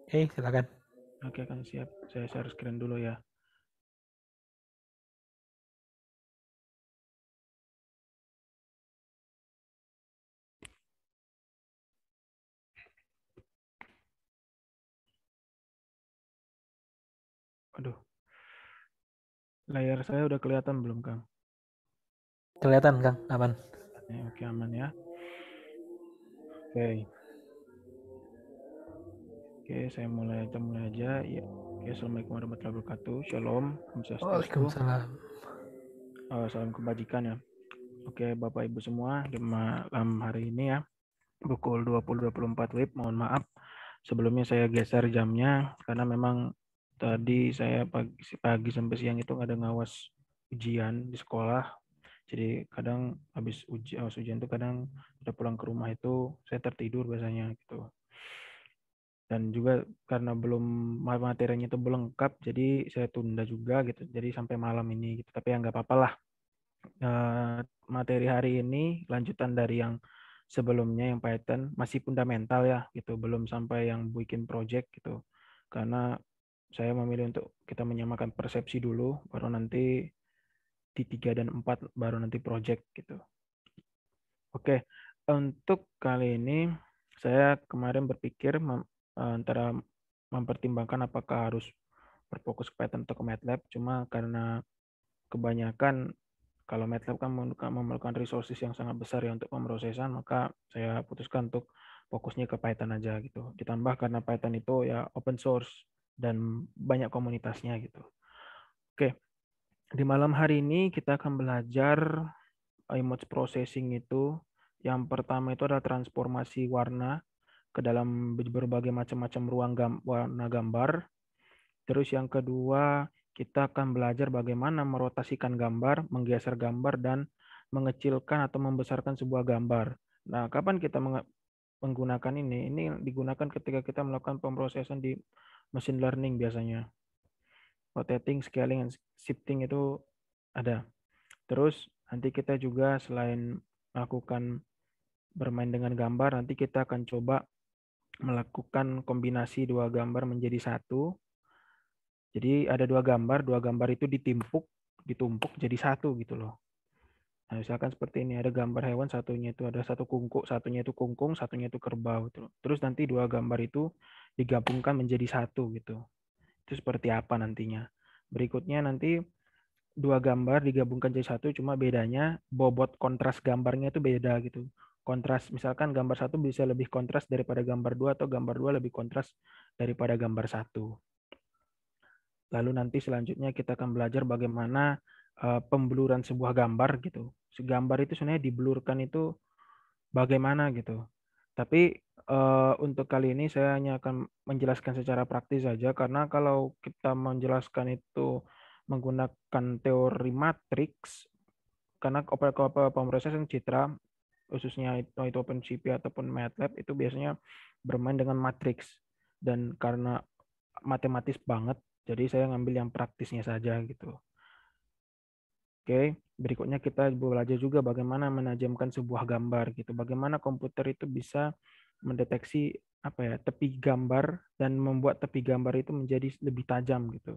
Silakan. Oke, kan siap. Saya share screen dulu ya. Aduh, layar saya udah kelihatan belum, Kang? Kelihatan, Kang. Aman. Oke, aman ya. Oke. Oke, saya mulai aja. Ya. Oke, Assalamualaikum warahmatullahi wabarakatuh. Shalom, Om Swastiastu. Waalaikumsalam. Salam kebajikan ya. Oke, Bapak Ibu semua, di malam hari ini ya, pukul 20.24 WIB, mohon maaf. Sebelumnya saya geser jamnya, karena memang tadi saya pagi sampai siang itu ada ngawas ujian di sekolah. Jadi kadang habis ujian itu kadang udah pulang ke rumah itu saya tertidur biasanya gitu. Dan juga karena belum materinya itu belum lengkap, jadi saya tunda juga gitu. Jadi sampai malam ini gitu. Tapi ya nggak apa-apa lah. Materi hari ini lanjutan dari yang sebelumnya yang Python masih fundamental ya gitu, belum sampai yang bikin project gitu. Karena saya memilih untuk kita menyamakan persepsi dulu, baru nanti di 3 dan 4 baru nanti project gitu. Oke, untuk kali ini saya kemarin berpikir antara mempertimbangkan apakah harus berfokus ke Python atau ke MATLAB, cuma karena kebanyakan kalau MATLAB kan memerlukan resources yang sangat besar ya untuk pemrosesan, maka saya putuskan untuk fokusnya ke Python aja gitu. Ditambah karena Python itu ya open source dan banyak komunitasnya gitu. Oke, di malam hari ini kita akan belajar image processing itu. Yang pertama itu adalah transformasi warna ke dalam berbagai macam-macam ruang warna gambar. Terus yang kedua, kita akan belajar bagaimana merotasikan gambar, menggeser gambar, dan mengecilkan atau membesarkan sebuah gambar. Nah, kapan kita menggunakan ini? Ini digunakan ketika kita melakukan pemrosesan di machine learning biasanya. Rotating, scaling, and shifting itu ada. Terus nanti kita juga selain melakukan bermain dengan gambar, nanti kita akan coba melakukan kombinasi dua gambar menjadi satu. Jadi ada dua gambar itu ditumpuk jadi satu gitu loh. Nah, misalkan seperti ini, ada gambar hewan, satunya itu ada satu kungkung, satunya itu kerbau gitu. Terus nanti dua gambar itu digabungkan menjadi satu gitu. Itu seperti apa nantinya. Berikutnya nanti dua gambar digabungkan jadi satu, cuma bedanya bobot kontras gambarnya itu beda gitu. Kontras, misalkan gambar satu bisa lebih kontras daripada gambar dua, atau gambar dua lebih kontras daripada gambar satu. Lalu nanti selanjutnya kita akan belajar bagaimana pembluran sebuah gambar gitu. Gambar itu sebenarnya diblurkan itu bagaimana gitu. Tapi untuk kali ini saya hanya akan menjelaskan secara praktis saja, karena kalau kita menjelaskan itu menggunakan teori matriks, karena pemrosesan citra khususnya itu OpenCV ataupun MATLAB itu biasanya bermain dengan matriks, dan karena matematis banget, jadi saya ngambil yang praktisnya saja gitu. Oke, berikutnya kita belajar juga bagaimana menajamkan sebuah gambar gitu. Bagaimana komputer itu bisa mendeteksi apa ya, tepi gambar dan membuat tepi gambar itu menjadi lebih tajam gitu.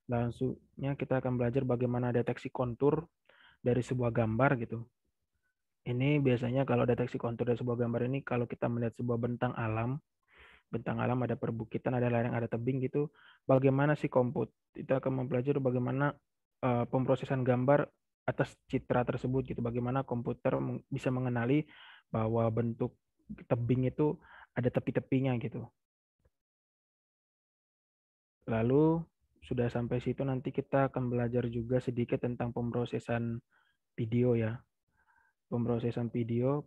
Langsungnya kita akan belajar bagaimana deteksi kontur dari sebuah gambar gitu. Ini biasanya kalau deteksi kontur dari sebuah gambar ini, kalau kita melihat sebuah bentang alam ada perbukitan, ada lereng, ada tebing gitu, bagaimana sih kita akan mempelajari bagaimana pemrosesan gambar atas citra tersebut gitu, bagaimana komputer bisa mengenali bahwa bentuk tebing itu ada tepi-tepinya gitu. Lalu sudah sampai situ, nanti kita akan belajar juga sedikit tentang pemrosesan video ya. Pemrosesan video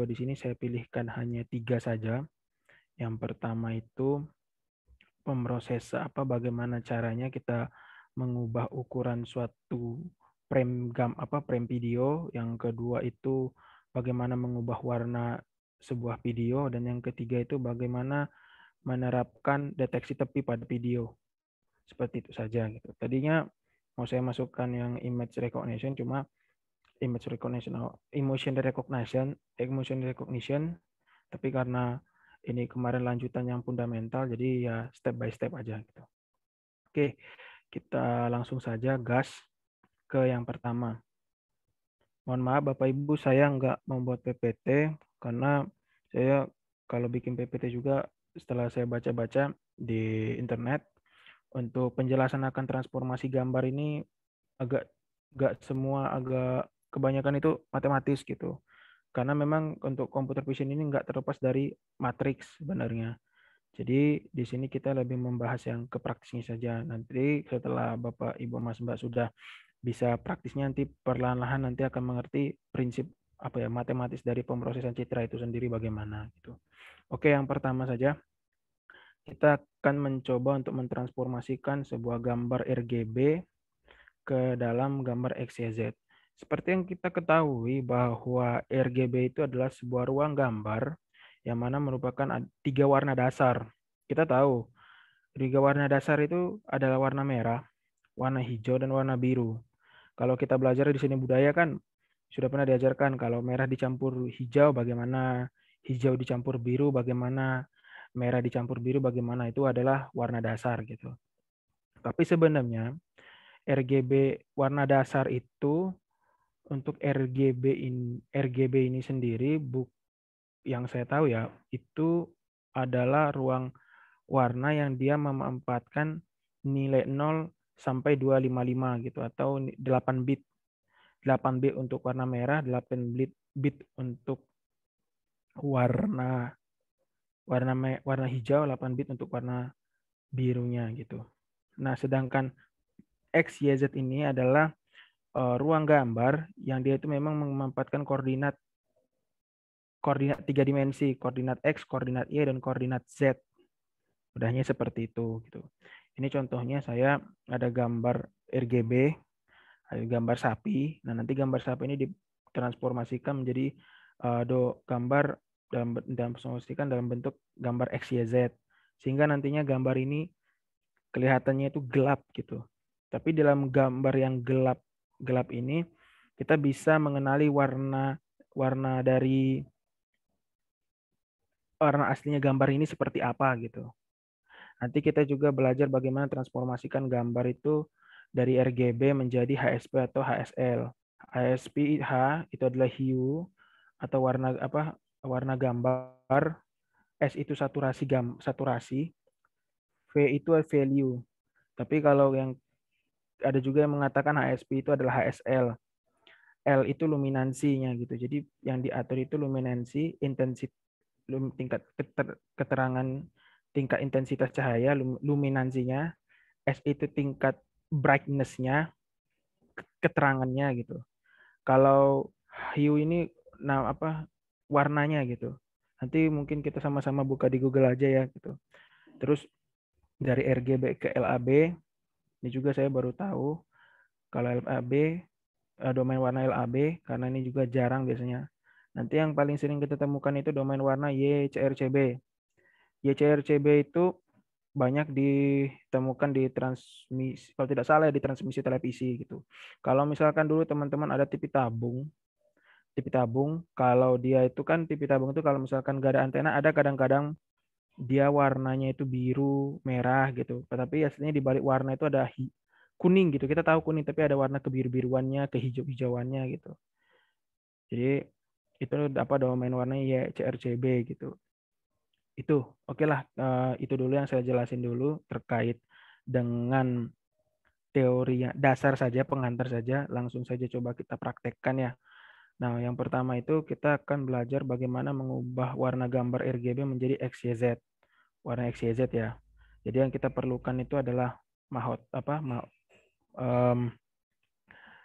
di sini saya pilihkan hanya 3 saja. Yang pertama itu bagaimana caranya kita mengubah ukuran suatu frame video. Yang kedua itu bagaimana mengubah warna sebuah video, dan yang ketiga itu bagaimana menerapkan deteksi tepi pada video. Seperti itu saja gitu. Tadinya mau saya masukkan yang image recognition, cuma emotion recognition, tapi karena ini kemarin lanjutan yang fundamental, jadi ya step by step aja gitu. Oke, kita langsung saja gas ke yang pertama. Mohon maaf Bapak Ibu, saya nggak membuat PPT karena saya kalau bikin PPT juga setelah saya baca-baca di internet untuk penjelasan akan transformasi gambar ini agak nggak semua, agak kebanyakan itu matematis gitu. Karena memang untuk computer vision ini nggak terlepas dari matriks sebenarnya. Jadi di sini kita lebih membahas yang ke praktisnya saja. Nanti setelah Bapak, Ibu, Mas, Mbak sudah bisa praktisnya, nanti perlahan-lahan nanti akan mengerti prinsip apa ya matematis dari pemrosesan citra itu sendiri bagaimana gitu. Oke, yang pertama saja kita akan mencoba untuk mentransformasikan sebuah gambar RGB ke dalam gambar XYZ. Seperti yang kita ketahui bahwa RGB itu adalah sebuah ruang gambar yang mana merupakan tiga warna dasar. Kita tahu tiga warna dasar itu adalah warna merah, warna hijau, dan warna biru. Kalau kita belajar di seni budaya kan sudah pernah diajarkan kalau merah dicampur hijau bagaimana, hijau dicampur biru bagaimana, merah dicampur biru bagaimana, itu adalah warna dasar gitu. Tapi sebenarnya RGB warna dasar itu untuk RGB ini sendiri yang saya tahu ya itu adalah ruang warna yang dia memanfaatkan nilai 0 sampai 255 gitu atau 8 bit. 8 bit untuk warna merah, 8 bit untuk warna warna hijau, 8 bit untuk warna birunya gitu. Nah, sedangkan XYZ ini adalah ruang gambar yang dia itu memang memanfaatkan koordinat tiga dimensi, koordinat X, koordinat Y, dan koordinat Z. Mudahnya seperti itu gitu. Ini contohnya saya ada gambar RGB, ada gambar sapi. Nah, nanti gambar sapi ini ditransformasikan menjadi gambar dalam bentuk gambar XYZ. Sehingga nantinya gambar ini kelihatannya itu gelap gitu. Tapi dalam gambar yang gelap ini kita bisa mengenali warna dari warna aslinya gambar ini seperti apa gitu. Nanti kita juga belajar bagaimana transformasikan gambar itu dari RGB menjadi HSP atau HSL. HSP itu adalah hue atau warna gambar, S itu saturasi, V itu value. Tapi kalau yang ada juga yang mengatakan HSP itu adalah HSL. L itu luminansinya gitu. Jadi yang diatur itu luminansi, intensitas, tingkat keterangan, tingkat intensitas cahaya, luminansinya. S itu tingkat brightness-nya, keterangannya gitu. Kalau hue ini warnanya gitu. Nanti mungkin kita sama-sama buka di Google aja ya gitu. Terus dari RGB ke LAB, ini juga saya baru tahu kalau LAB, domain warna LAB, karena ini juga jarang biasanya. Nanti yang paling sering kita temukan itu domain warna YCRCB. YCRCB itu banyak ditemukan di transmisi, kalau tidak salah di transmisi televisi gitu. Kalau misalkan dulu teman-teman ada TV tabung, kalau dia itu kan TV tabung itu kalau misalkan gak ada antena, ada kadang-kadang dia warnanya itu biru, merah gitu. Tapi aslinya di balik warna itu ada kuning gitu. Kita tahu kuning, tapi ada warna kebiru-biruannya, kehijau-hijauannya gitu. Jadi itu domain warnanya ya CRCB gitu. Itu oke lah, itu dulu yang saya jelasin dulu terkait dengan teori dasar saja, pengantar saja. Langsung saja coba kita praktekkan ya. Nah, yang pertama itu kita akan belajar bagaimana mengubah warna gambar RGB menjadi XYZ. Warna XYZ ya. Jadi yang kita perlukan itu adalah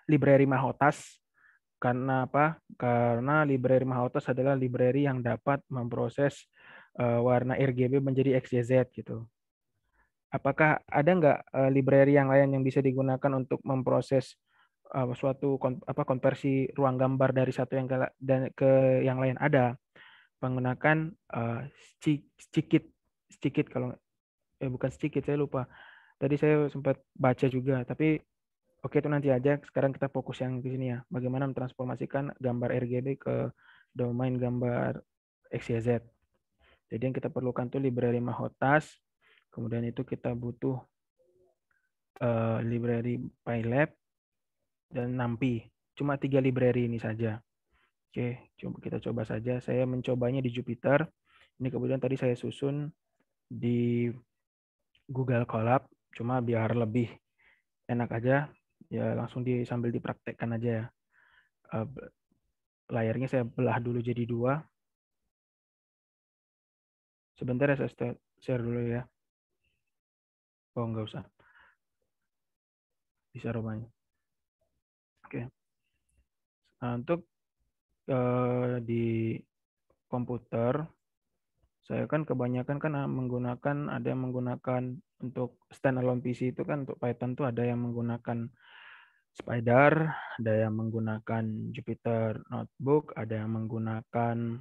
library Mahotas. Karena apa? Karena library Mahotas adalah library yang dapat memproses warna RGB menjadi XYZ gitu. Apakah ada nggak library yang lain yang bisa digunakan untuk memproses suatu konversi ruang gambar dari satu yang ke yang lain? Ada, menggunakan sedikit kalau bukan sedikit, saya lupa. Tadi saya sempat baca juga, tapi oke itu nanti aja. Sekarang kita fokus yang di sini ya. Bagaimana mentransformasikan gambar RGB ke domain gambar XYZ. Jadi yang kita perlukan tuh library Mahotas, kemudian itu kita butuh library PyLab dan NumPy. Cuma 3 library ini saja. Oke, coba kita coba saja. Saya mencobanya di Jupyter. Ini kemudian tadi saya susun di Google Colab, cuma biar lebih enak aja, ya langsung sambil dipraktekkan aja ya. Layarnya saya belah dulu jadi 2. Sebentar ya, saya share dulu ya. Oh, nggak usah. Bisa rumahnya. Oke. Nah, untuk di komputer, saya kan kebanyakan kan ada yang menggunakan untuk standalone PC itu kan untuk Python tuh ada yang menggunakan Spider, ada yang menggunakan Jupyter Notebook, ada yang menggunakan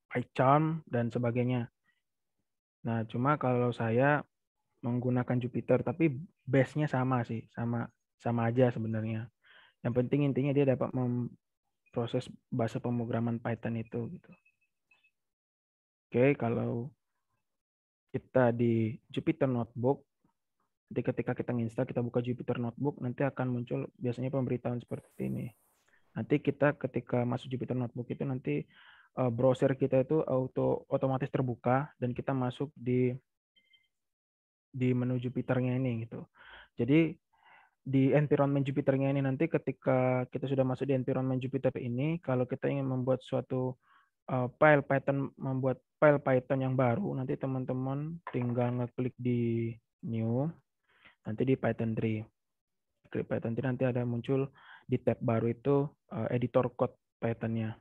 PyCharm dan sebagainya. Nah, cuma kalau saya menggunakan Jupyter, tapi base-nya sama sih, sama aja sebenarnya. Yang penting intinya dia dapat memproses bahasa pemrograman Python itu gitu. Oke, kalau kita di Jupyter Notebook, nanti ketika kita install, kita buka Jupyter Notebook, nanti akan muncul biasanya pemberitahuan seperti ini. Nanti kita ketika masuk Jupyter Notebook itu nanti browser kita itu otomatis terbuka dan kita masuk di menu Jupyter-nya ini gitu. Jadi di environment Jupyter-nya ini nanti ketika kita sudah masuk di environment Jupyter ini, kalau kita ingin membuat suatu membuat file Python yang baru, nanti teman-teman tinggal ngeklik di new, nanti di Python 3. Klik Python 3 nanti ada muncul di tab baru itu editor code Python-nya.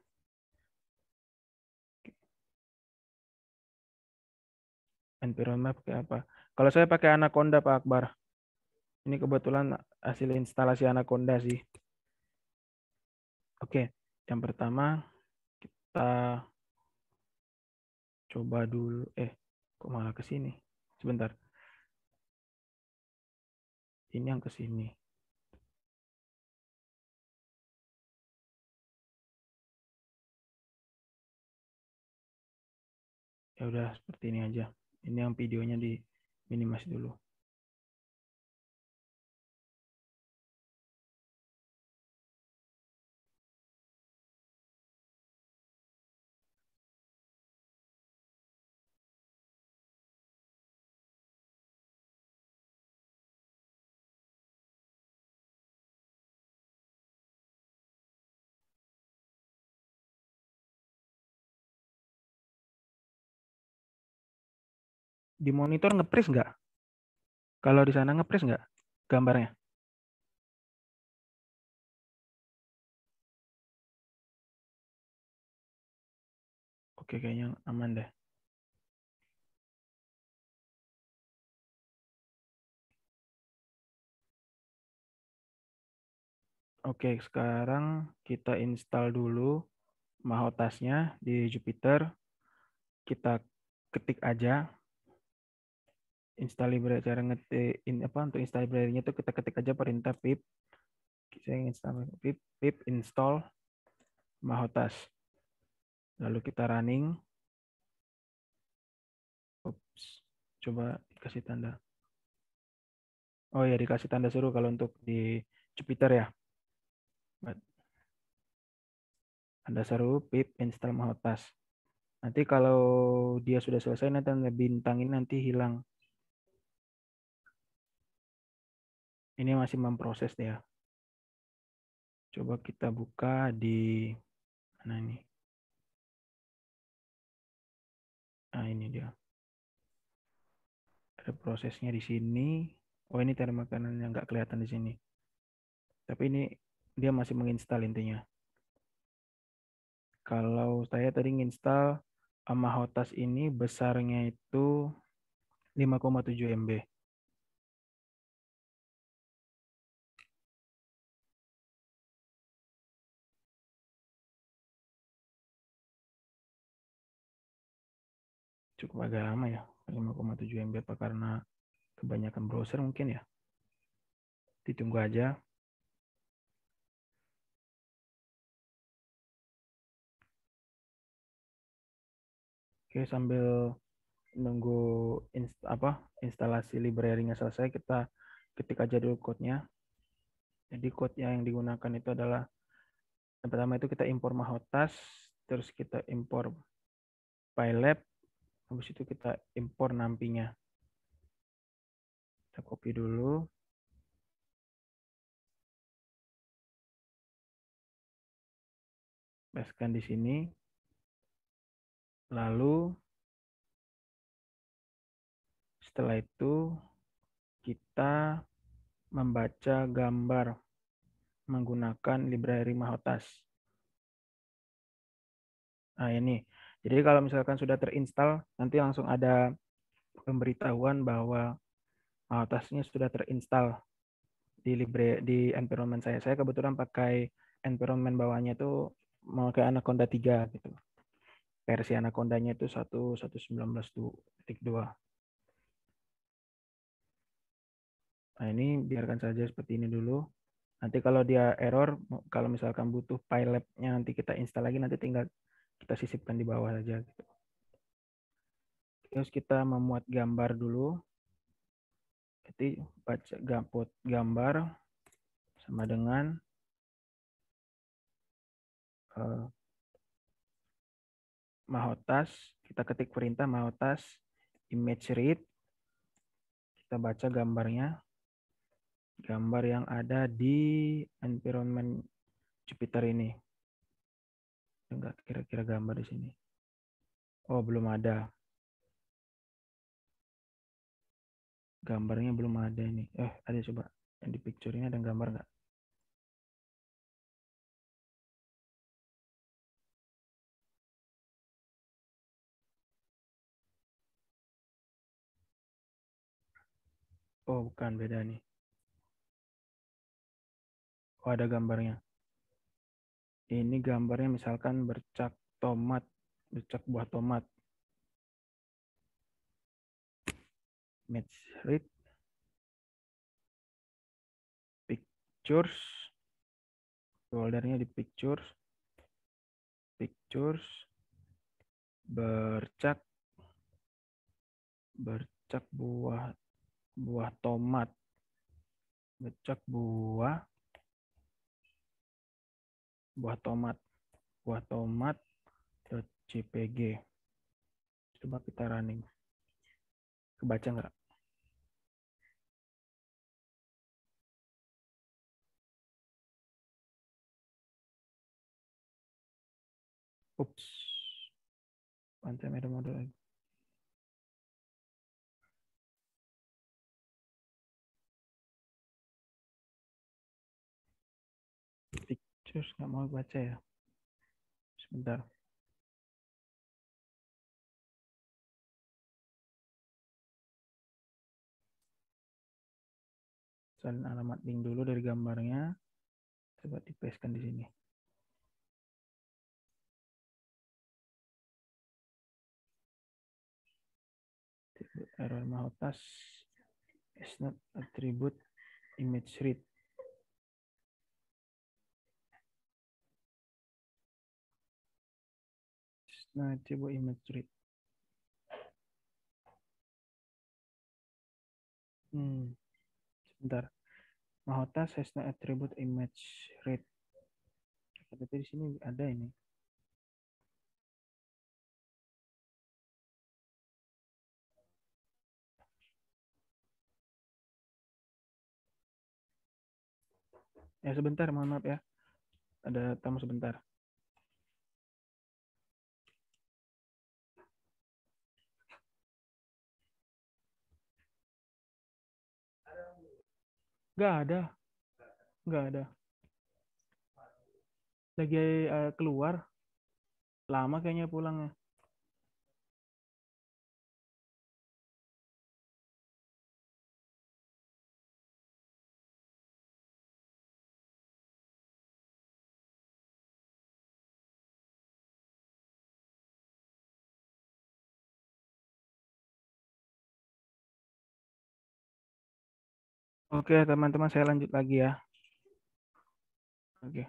Environment pakai apa? Kalau saya pakai Anaconda, Pak Akbar. Ini kebetulan hasil instalasi Anaconda sih. Oke, yang pertama kita coba dulu. Kok malah ke sini? Sebentar. Ini yang ke sini. Ya udah seperti ini aja. Ini yang videonya di minimasi dulu. Di monitor nge-freeze nggak? Kalau di sana nge-freeze nggak gambarnya? Oke, kayaknya aman deh. Oke, sekarang kita install dulu Mahotasnya di Jupyter. Kita ketik aja install library, cara ngetik apa untuk install library-nya itu kita ketik aja perintah pip. Saya install pip install Mahotas. Lalu kita running. Ups, coba dikasih tanda. Oh ya, dikasih tanda seru kalau untuk di Jupyter ya. Tanda seru pip install Mahotas. Nanti kalau dia sudah selesai, nanti tanda bintang ini nanti hilang. Ini masih memproses ya. Coba kita buka di mana ini? Nah, ini dia. Ada prosesnya di sini. Oh, ini tanda makanan yang nggak kelihatan di sini. Tapi ini dia masih menginstal intinya. Kalau saya tadi nginstal Mahotas ini besarnya itu 5,7 MB. Cukup agak lama ya, 5,7 MB apa karena kebanyakan browser mungkin ya. Ditunggu aja. Oke, sambil nunggu instalasi library-nya selesai, kita ketik aja dulu code-nya. Jadi code yang digunakan itu adalah yang pertama itu kita impor Mahotas, terus kita impor PyLab, habis itu kita impor nampinya. Kita copy dulu. Pastekan di sini. Lalu setelah itu kita membaca gambar menggunakan library Mahotas. Nah, ini. Jadi kalau misalkan sudah terinstall, nanti langsung ada pemberitahuan bahwa Mahotasnya sudah terinstall di environment saya. Saya kebetulan pakai environment bawahnya itu memakai Anaconda 3 gitu. Versi Anaconda-nya itu 1.19.2. Nah, ini biarkan saja seperti ini dulu. Nanti kalau dia error, kalau misalkan butuh PyLab-nya nanti kita install lagi, nanti tinggal kita sisipkan di bawah saja. Gitu. Terus kita memuat gambar dulu. Jadi baca gambar sama dengan Mahotas. Kita ketik perintah Mahotas image read. Kita baca gambarnya. Gambar yang ada di environment Jupyter ini. Enggak kira-kira gambar di sini. Oh, belum ada. Gambarnya belum ada ini. Ada coba. Yang di picture ini ada gambar nggak? Oh, bukan. Beda nih. Oh, ada gambarnya. Ini gambarnya misalkan bercak tomat. Bercak buah tomat. Match read. Pictures. Foldernya di pictures. Pictures. Bercak buah tomat. Bercak buah tomat. Buah tomat .jpg. Coba kita running. Kebaca nggak? Ups. Pantai ada model lagi. Pictures nggak mau baca ya. Sebentar. Salin alamat link dulu dari gambarnya. Coba dipastekan di sini. Error Mahotas is not attribute image read. Nah, coba image read. Sebentar. Mahotas has no attribute image read. Tapi di sini ada ini. Ya sebentar, mohon maaf ya. Ada tamu sebentar. Nggak ada. Nggak ada. Lagi keluar. Lama kayaknya pulangnya. Oke, teman-teman, saya lanjut lagi ya. Oke.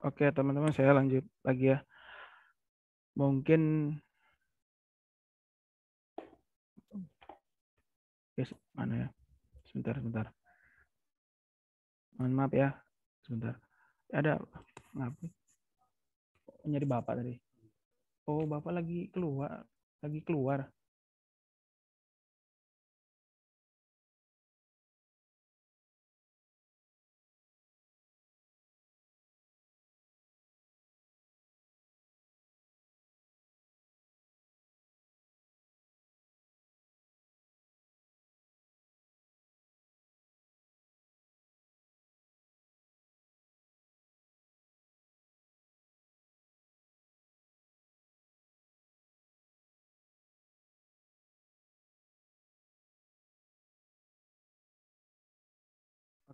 Oke, teman-teman, saya lanjut lagi ya. Mungkin mana ya? Sebentar. Mohon maaf ya. Sebentar. Ada ngapa? Nyari Bapak tadi. Oh, Bapak lagi keluar. Lagi keluar.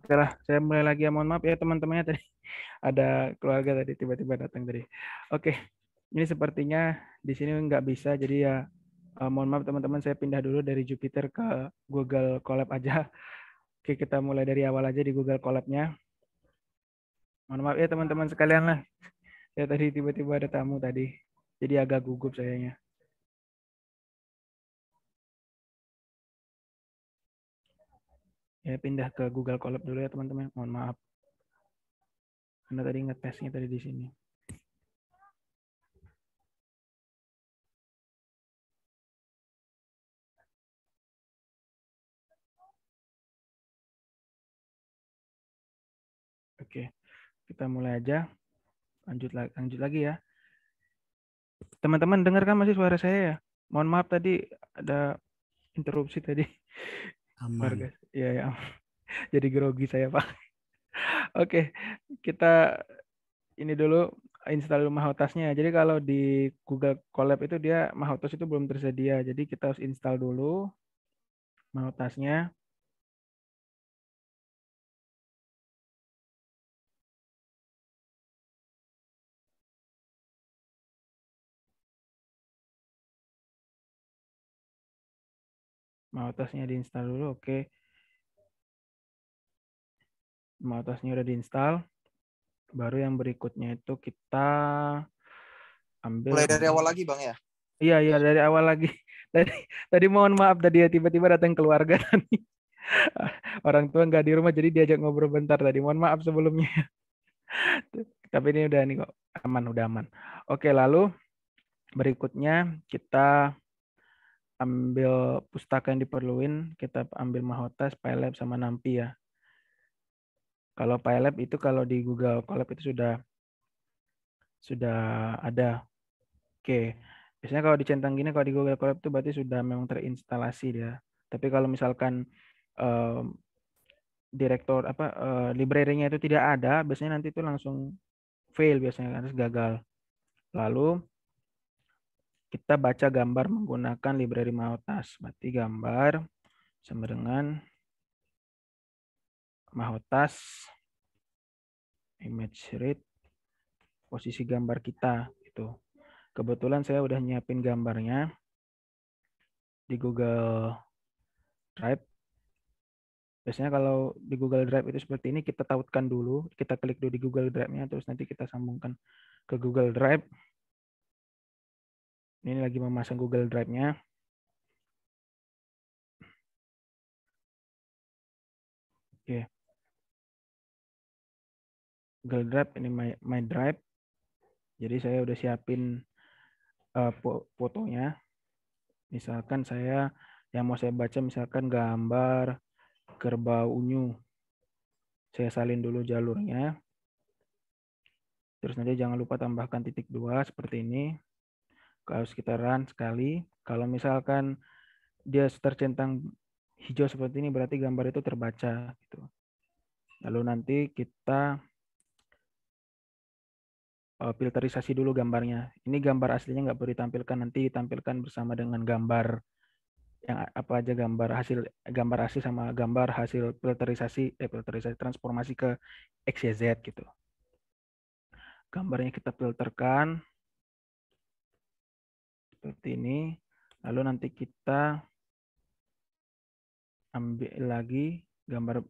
Oke lah, saya mulai lagi ya. Mohon maaf ya teman-temannya tadi. Ada keluarga tadi tiba-tiba datang tadi. Oke, ini sepertinya di sini nggak bisa. Jadi ya mohon maaf teman-teman, saya pindah dulu dari Jupyter ke Google Colab aja. Oke, kita mulai dari awal aja di Google Colab-nya. Mohon maaf ya teman-teman sekalian lah. Ya tadi tiba-tiba ada tamu tadi. Jadi agak gugup sayanya. Ya pindah ke Google Colab dulu ya teman-teman. Mohon maaf. Karena tadi ngetesnya tadi di sini. Oke, kita mulai aja. Lanjut lagi ya. Teman-teman dengar kan masih suara saya ya? Mohon maaf tadi ada interupsi tadi. Warga. Aman. Ya, ya. Jadi grogi saya, Pak. Oke, kita ini dulu install Mahotasnya. Jadi kalau di Google Colab itu dia Mahotas itu belum tersedia. Jadi kita harus install dulu Mahotasnya. Mahotasnya diinstal dulu. Oke. Mahotasnya udah diinstal. Baru yang berikutnya itu kita ambil. Mulai dari awal lagi Bang ya? Iya, dari awal lagi. Tadi mohon maaf tadi ya tiba-tiba datang keluarga tadi. Orang tua nggak di rumah jadi diajak ngobrol bentar tadi. Mohon maaf sebelumnya. Tapi ini udah nih kok udah aman. Oke, lalu berikutnya kita ambil pustaka yang diperluin, kita ambil Mahotas, PyLab sama NumPy ya. Kalau PyLab itu kalau di Google Colab itu sudah ada. Oke. Biasanya kalau dicentang gini kalau di Google Colab itu berarti sudah memang terinstalasi dia. Tapi kalau misalkan direktur library-nya itu tidak ada, biasanya nanti itu langsung fail biasanya harus gagal. Lalu kita baca gambar menggunakan library Mahotas. Berarti gambar sama dengan Mahotas image read posisi gambar kita itu. Kebetulan saya udah nyiapin gambarnya di Google Drive. Biasanya kalau di Google Drive itu seperti ini, kita tautkan dulu, kita klik dulu di Google Drive-nya, terus nanti kita sambungkan ke Google Drive. Ini lagi memasang Google Drive-nya. Oke. Google Drive, ini my Drive. Jadi saya udah siapin fotonya. Misalkan saya yang mau saya baca misalkan gambar kerbau unyu. Saya salin dulu jalurnya. Terus nanti jangan lupa tambahkan titik 2 seperti ini. Harus kita run sekali. Kalau misalkan dia tercentang hijau seperti ini berarti gambar itu terbaca gitu. Lalu nanti kita filterisasi dulu gambarnya. Ini gambar aslinya nggak perlu ditampilkan, nanti ditampilkan bersama dengan gambar yang apa aja gambar asli sama gambar hasil filterisasi transformasi ke XYZ gitu. Gambarnya kita filterkan seperti ini. Lalu nanti kita ambil lagi gambar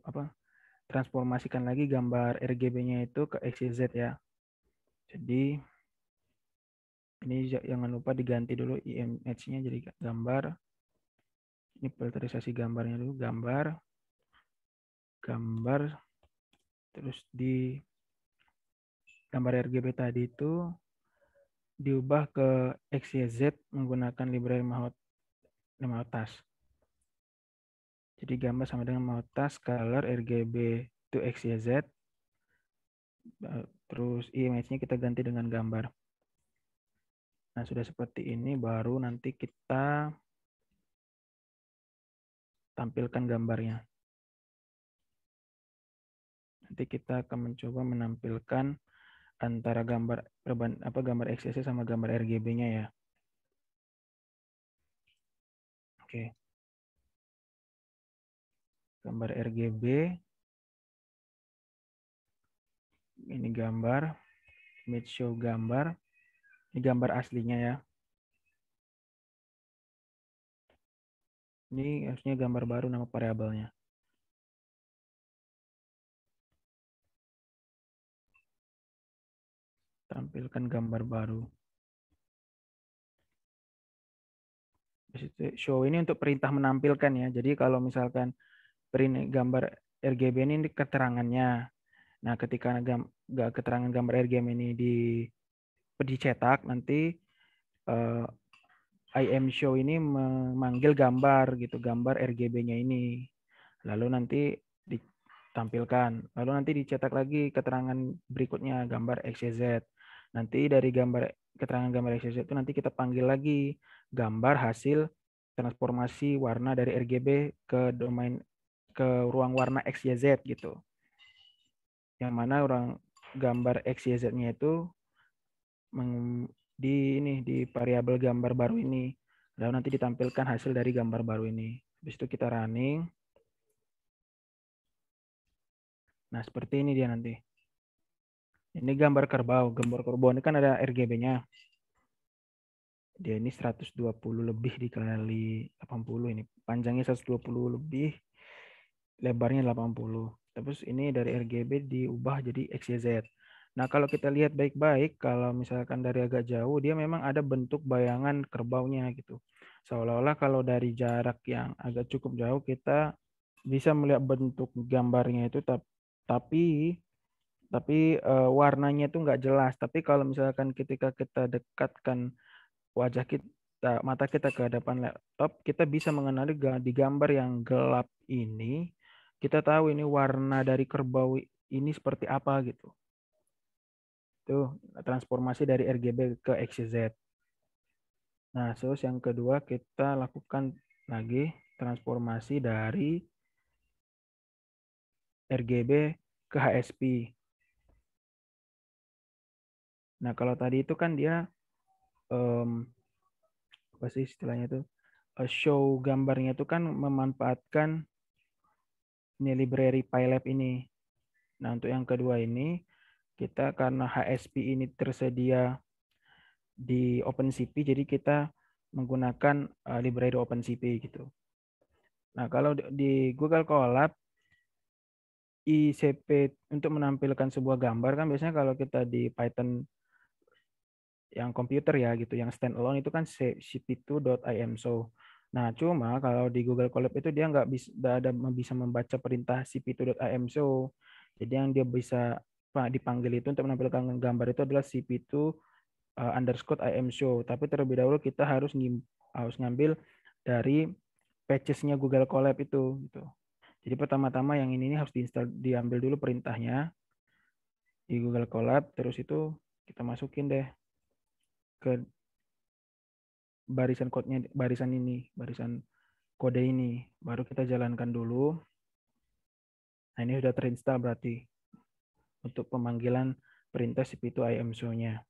transformasikan lagi gambar RGB-nya itu ke XYZ ya. Jadi ini jangan lupa diganti dulu image-nya jadi gambar. Ini filterisasi gambarnya dulu, gambar, terus di gambar RGB tadi itu diubah ke XYZ menggunakan library Mahotas. Jadi gambar sama dengan Mahotas, color RGB to XYZ. Terus image-nya kita ganti dengan gambar. Nah, sudah seperti ini baru nanti kita tampilkan gambarnya. Nanti kita akan mencoba menampilkan antara gambar XYZ sama gambar RGB-nya ya. Oke. Gambar RGB. Ini gambar, image show gambar. Ini gambar aslinya ya. Ini harusnya gambar baru nama variabelnya. Tampilkan gambar baru. Show ini untuk perintah menampilkan ya. Jadi kalau misalkan gambar RGB ini keterangannya. Nah, ketika keterangan gambar RGB ini dicetak, nanti IMShow ini memanggil gambar gitu, gambar RGB-nya ini. Lalu nanti ditampilkan. Lalu nanti dicetak lagi keterangan berikutnya gambar XYZ. Nanti dari keterangan gambar XYZ itu nanti kita panggil lagi gambar hasil transformasi warna dari RGB ke ruang warna XYZ gitu. Yang mana gambar XYZ-nya itu di variabel gambar baru ini. Lalu nanti ditampilkan hasil dari gambar baru ini. Habis itu kita running. Nah, seperti ini dia nanti. Ini gambar kerbau. Gambar kerbau ini kan ada RGB-nya. Dia ini 120 lebih dikali 80 ini. Panjangnya 120 lebih, lebarnya 80. Terus ini dari RGB diubah jadi XYZ. Nah, kalau kita lihat baik-baik, kalau misalkan dari agak jauh, dia memang ada bentuk bayangan kerbaunya gitu. Seolah-olah kalau dari jarak yang agak cukup jauh, kita bisa melihat bentuk gambarnya itu, tapi warnanya itu nggak jelas. Tapi kalau misalkan ketika kita dekatkan mata kita ke depan laptop, kita bisa mengenali di gambar yang gelap ini, kita tahu ini warna dari kerbau ini seperti apa gitu. Itu transformasi dari RGB ke XYZ. Nah, terus yang kedua kita lakukan lagi transformasi dari RGB ke HSP. Nah, kalau tadi itu kan dia apa sih istilahnya itu? Show gambarnya itu kan memanfaatkan ini library PyLab ini. Nah, untuk yang kedua ini kita karena HSP ini tersedia di OpenCP, jadi kita menggunakan library OpenCP gitu. Nah, kalau di Google Colab ICP untuk menampilkan sebuah gambar kan biasanya kalau kita di Python yang komputer ya gitu, yang standalone itu kan cp2.imshow. Nah, cuma kalau di Google Colab itu dia nggak bisa membaca perintah cp2.imshow. Jadi yang dia bisa dipanggil itu untuk menampilkan gambar itu adalah cp2 underscore imshow. Tapi terlebih dahulu kita harus ngambil dari patches-nya Google Colab itu gitu. Jadi pertama-tama yang ini harus diambil dulu perintahnya di Google Colab, terus itu kita masukin deh ke barisan barisan kode ini, baru kita jalankan dulu. Nah, ini sudah terinstall berarti untuk pemanggilan perintah cp2 imshow-nya.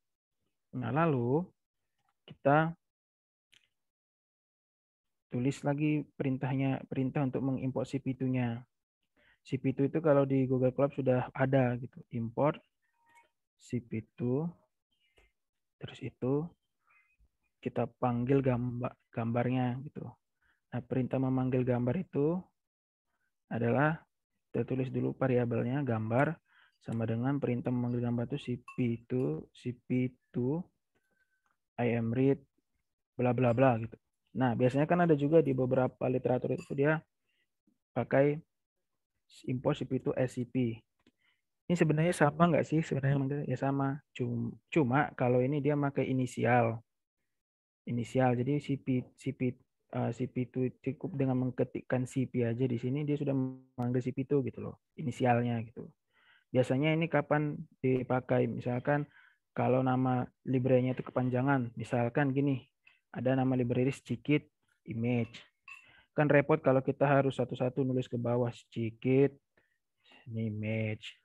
Nah, lalu kita tulis lagi perintah untuk mengimport cp2-nya. cp2 itu kalau di Google Colab sudah ada gitu, import cp2, terus itu kita panggil gambarnya gitu. Nah, perintah memanggil gambar itu adalah kita tulis dulu variabelnya gambar, sama dengan perintah memanggil gambar itu cp2 imread bla bla bla gitu. Nah, biasanya kan ada juga di beberapa literatur itu dia pakai import cp2 scp. Ini sebenarnya sama nggak sih? Sebenarnya ya sama. Cuma kalau ini dia pakai inisial. Jadi CP itu cukup dengan mengetikkan CP aja di sini dia sudah memanggil CP itu gitu loh, inisialnya gitu. Biasanya ini kapan dipakai? Misalkan kalau nama library-nya itu kepanjangan, misalkan gini, ada nama library sedikit image. Kan repot kalau kita harus satu-satu nulis ke bawah sedikit image.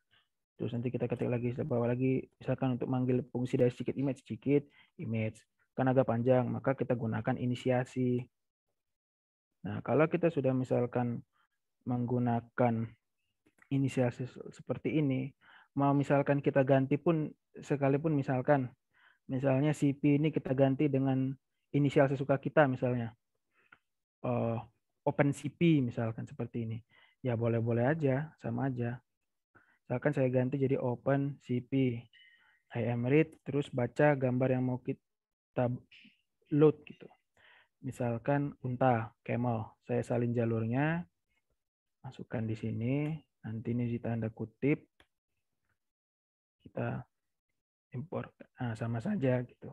Terus nanti kita ketik lagi ke bawah lagi, misalkan untuk manggil fungsi dari sedikit image. Kan agak panjang, maka kita gunakan inisiasi. Nah, kalau kita sudah misalkan menggunakan inisiasi seperti ini, mau misalkan kita ganti pun, sekalipun misalnya CP ini kita ganti dengan inisial sesuka kita, misalnya OpenCP misalkan seperti ini. Ya boleh-boleh aja, sama aja. Misalkan saya ganti jadi OpenCP, imread, terus baca gambar yang mau kita load gitu. Misalkan unta, camel. Saya salin jalurnya, masukkan di sini, nanti ini ditanda kutip, kita import. Nah, sama saja gitu.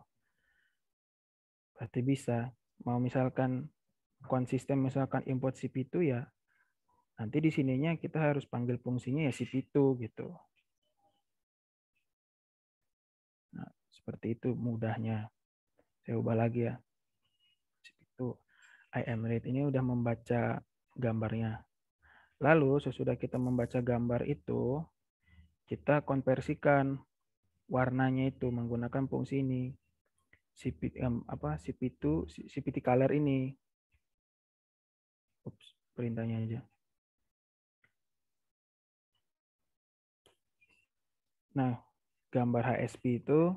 Berarti bisa. Mau misalkan konsisten misalkan import cp2 ya, nanti di sininya kita harus panggil fungsinya ya cp2 gitu. Nah, seperti itu mudahnya. Saya ubah lagi ya. Cp2 imread ini udah membaca gambarnya. Lalu sesudah kita membaca gambar itu, kita konversikan warnanya itu menggunakan fungsi ini. CPT color ini. Ups, perintahnya aja. Nah, gambar HSP itu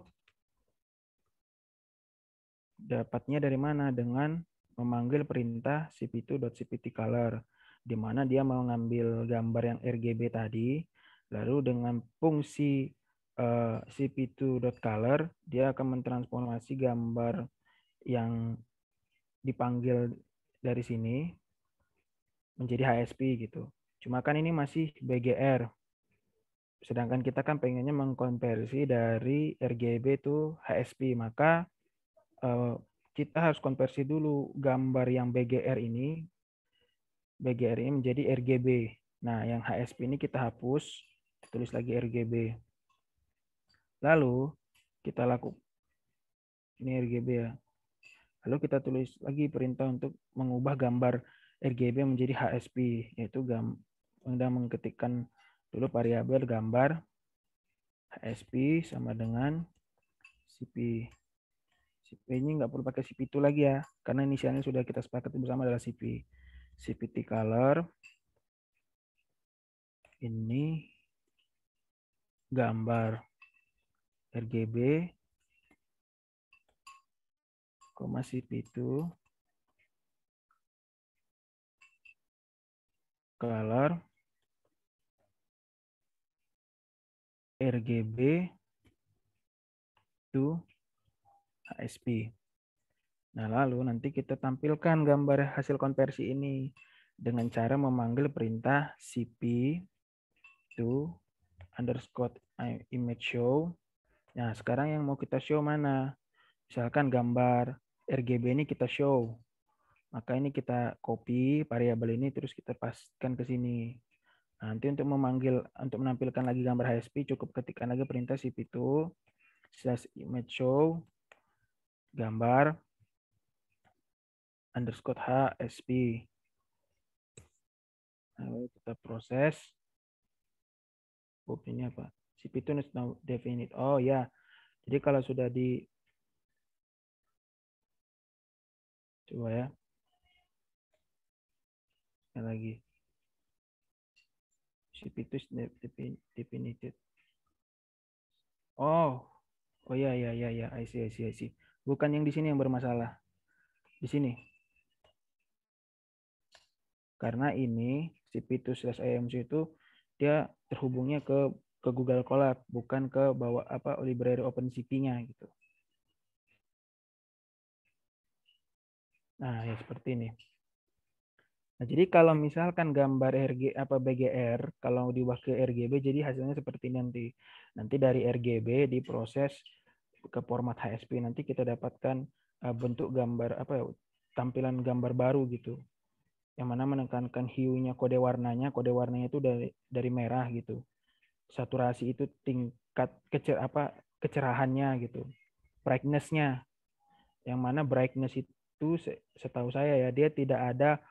dapatnya dari mana? Dengan memanggil perintah cp2.cptcolor, di mana dia mau ngambil gambar yang RGB tadi, lalu dengan fungsi cp2.color, dia akan mentransformasi gambar yang dipanggil dari sini menjadi HSP gitu. Cuma kan ini masih BGR. Sedangkan kita kan pengennya mengkonversi dari RGB itu HSP. Maka kita harus konversi dulu gambar yang BGR ini menjadi RGB. Nah, yang HSP ini kita hapus, tulis lagi RGB. Lalu kita lakukan ini RGB ya. Lalu kita tulis lagi perintah untuk mengubah gambar RGB menjadi HSP, yaitu Anda mengetikkan dulu variabel gambar HSP sama dengan CP. CP ini nggak perlu pakai CP itu lagi ya, karena inisialnya sudah kita sepakati bersama adalah CP. CPT color ini gambar RGB, CP itu color RGB to HSP. Nah, lalu nanti kita tampilkan gambar hasil konversi ini dengan cara memanggil perintah cp to underscore image show. Nah, sekarang yang mau kita show mana? Misalkan gambar RGB ini kita show. Maka ini kita copy variabel ini terus kita pastikan ke sini. Nanti untuk menampilkan lagi gambar HSP cukup ketikkan lagi perintah cp2 slash image show gambar underscore HSP. Lalu kita proses. Ini apa? CP2 is now definite. Oh ya, jadi kalau sudah coba ya, sekali lagi. CP2 is definited. Oh ya, I see. Bukan yang di sini yang bermasalah. Di sini. Karena ini CP2/IMC itu dia terhubungnya ke ke Google Colab, bukan ke bawa library OpenCV-nya gitu. Nah, ya seperti ini. Nah, jadi kalau misalkan gambar BGR kalau diubah ke RGB jadi hasilnya seperti ini nanti. Nanti dari RGB diproses ke format HSP, nanti kita dapatkan bentuk gambar tampilan gambar baru gitu. Yang mana menekankan hue-nya, kode warnanya itu dari merah gitu. Saturasi itu tingkat kecerahannya gitu. Brightness-nya. Yang mana brightness itu setahu saya ya dia tidak ada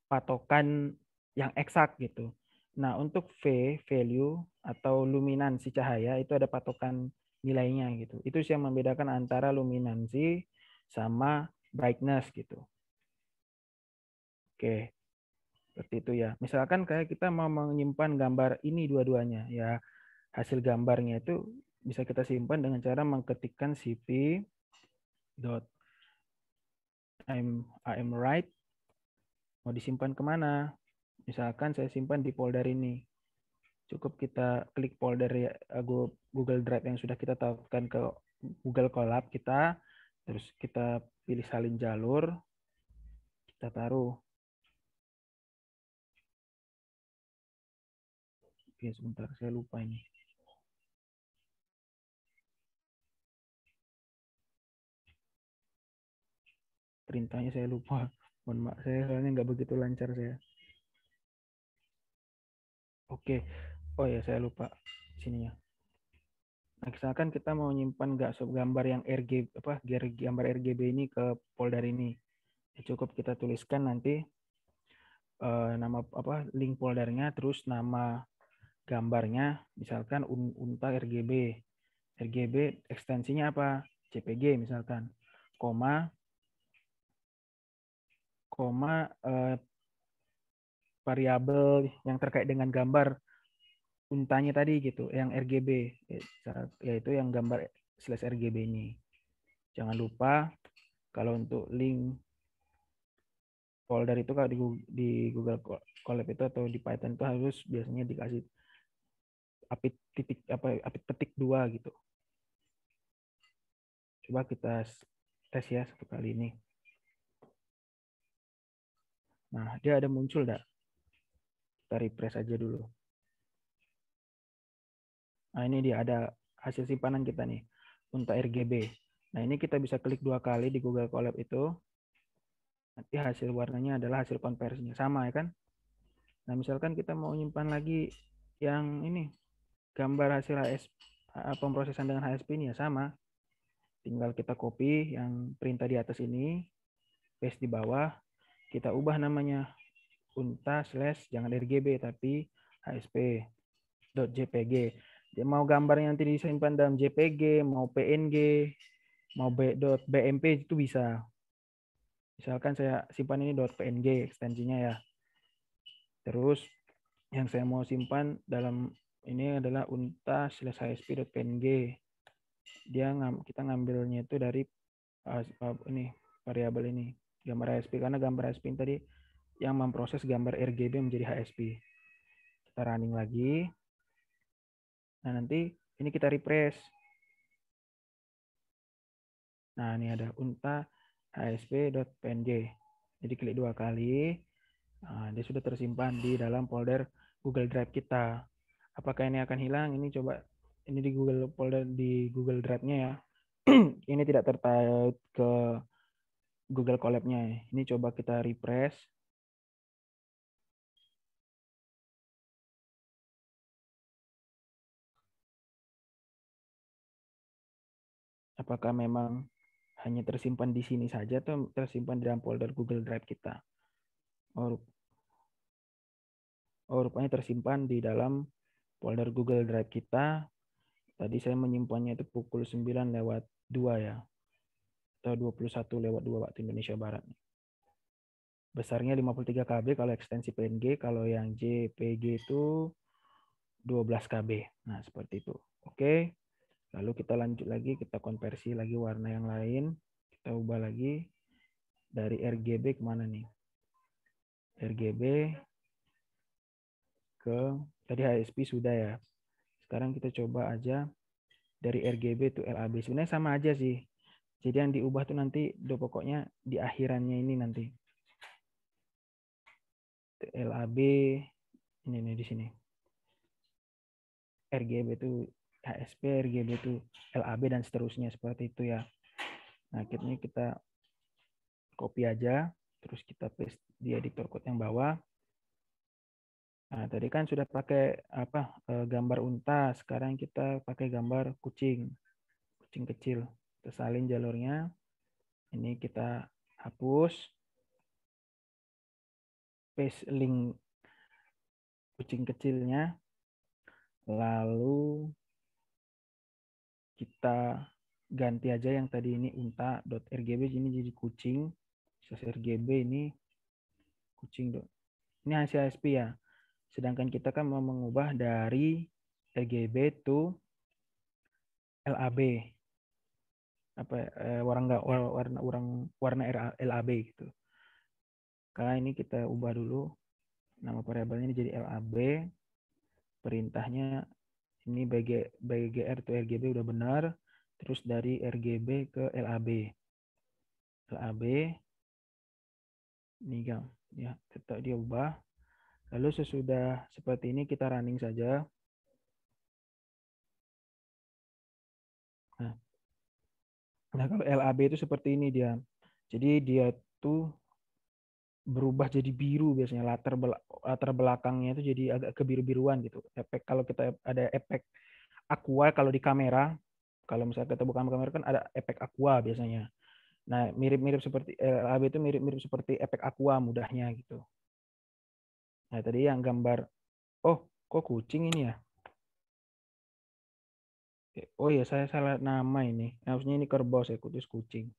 patokan yang eksak gitu. Nah, untuk value atau luminansi cahaya itu ada patokan nilainya gitu. Itu sih yang membedakan antara luminansi sama brightness gitu. Oke, seperti itu ya. Misalkan kayak kita mau menyimpan gambar ini dua-duanya ya, hasil gambarnya itu bisa kita simpan dengan cara mengetikkan cp dot I'm right. Mau disimpan kemana? Misalkan saya simpan di folder ini. Cukup kita klik folder Google Drive yang sudah kita tautkan ke Google Colab kita, terus kita pilih salin jalur, kita taruh. Oke, sebentar, saya lupa ini. Perintahnya saya lupa. Mohon maaf, saya soalnya nggak begitu lancar saya. Oke, oh ya saya lupa sininya. Nah, misalkan kita mau nyimpan gambar yang gambar RGB ini ke folder ini. Ya, cukup kita tuliskan nanti nama link foldernya, terus nama gambarnya, misalkan unta RGB. RGB ekstensinya apa? JPG misalkan. Koma variabel yang terkait dengan gambar untanya tadi gitu, yang RGB, yaitu yang gambar /RGB ini. Jangan lupa kalau untuk link folder itu kalau di Google Colab itu atau di Python itu harus biasanya dikasih apit petik 2 gitu. Coba kita tes ya satu kali ini. Nah, dia ada muncul enggak? Kita refresh aja dulu. Nah, ini dia ada hasil simpanan kita nih, unta RGB. Nah, ini kita bisa klik 2 kali di Google Colab itu. Nanti hasil warnanya adalah hasil konversinya. Sama ya kan? Nah, misalkan kita mau nyimpan lagi yang ini, gambar hasil pemrosesan dengan HSP ini ya sama. Tinggal kita copy yang perintah di atas ini, paste di bawah, kita ubah namanya unta / jangan RGB tapi HSP.jpg. Dia mau gambarnya nanti disimpan dalam JPG, mau PNG, mau .bmp itu bisa. Misalkan saya simpan ini .png ekstensinya ya. Terus yang saya mau simpan dalam ini adalah unta /hsp.png. Kita ngambilnya itu dari ini variabel ini, gambar HSP, karena gambar HSP tadi yang memproses gambar RGB menjadi HSP. Kita running lagi. Nah, nanti ini kita refresh. Nah, ini ada unta hsp.png. Jadi klik 2 kali. Nah, dia sudah tersimpan di dalam folder Google Drive kita. Apakah ini akan hilang? Ini coba ini di Google folder di Google Drive-nya ya. Ini tidak tertaut ke Google Colab-nya. Ini coba kita refresh. Apakah memang hanya tersimpan di sini saja atau tersimpan di dalam folder Google Drive kita? Oh, rupanya tersimpan di dalam folder Google Drive kita. Tadi saya menyimpannya itu pukul 9:02 ya. Atau 21:02 waktu Indonesia Barat. Besarnya 53 KB kalau ekstensi PNG, kalau yang JPG itu 12 KB. Nah, seperti itu. Oke. Lalu kita lanjut lagi, kita konversi lagi warna yang lain. Kita ubah lagi dari RGB kemana nih? RGB ke tadi HSP sudah ya. Sekarang kita coba aja dari RGB to LAB. Sebenarnya sama aja sih. Jadi yang diubah tuh nanti pokoknya di akhirannya ini nanti. LAB ini nih di sini. RGB itu HSP, RGB itu LAB dan seterusnya seperti itu ya. Nah, akhirnya kita copy aja, terus kita paste di editor code yang bawah. Nah, tadi kan sudah pakai gambar unta, sekarang kita pakai gambar kucing, kucing kecil. Kita salin jalurnya. Ini kita hapus, paste link kucing kecilnya, lalu kita ganti aja yang tadi ini unta.rgb ini jadi kucing, rgb ini kucing. Ini hasil ASP ya. Sedangkan kita kan mau mengubah dari RGB to LAB. Warna LAB gitu. Karena ini kita ubah dulu nama variabelnya ini jadi LAB. Perintahnya ini BGR to RGB udah benar. Terus dari RGB ke LAB. LAB ini ya, tetap dia ubah. Lalu sesudah seperti ini kita running saja. Nah, kalau LAB itu seperti ini dia. Jadi dia tuh berubah jadi biru biasanya, latar belakangnya itu jadi agak kebiru-biruan gitu. Efek kalau kita ada efek aqua kalau di kamera, kalau misalnya kita buka kamera kan ada efek aqua biasanya. Nah, mirip-mirip seperti LAB itu mirip-mirip seperti efek aqua mudahnya gitu. Nah, tadi yang gambar, oh kok kucing ini ya? Oh ya, saya salah nama ini. Harusnya ini kerbau, saya kudus kucing.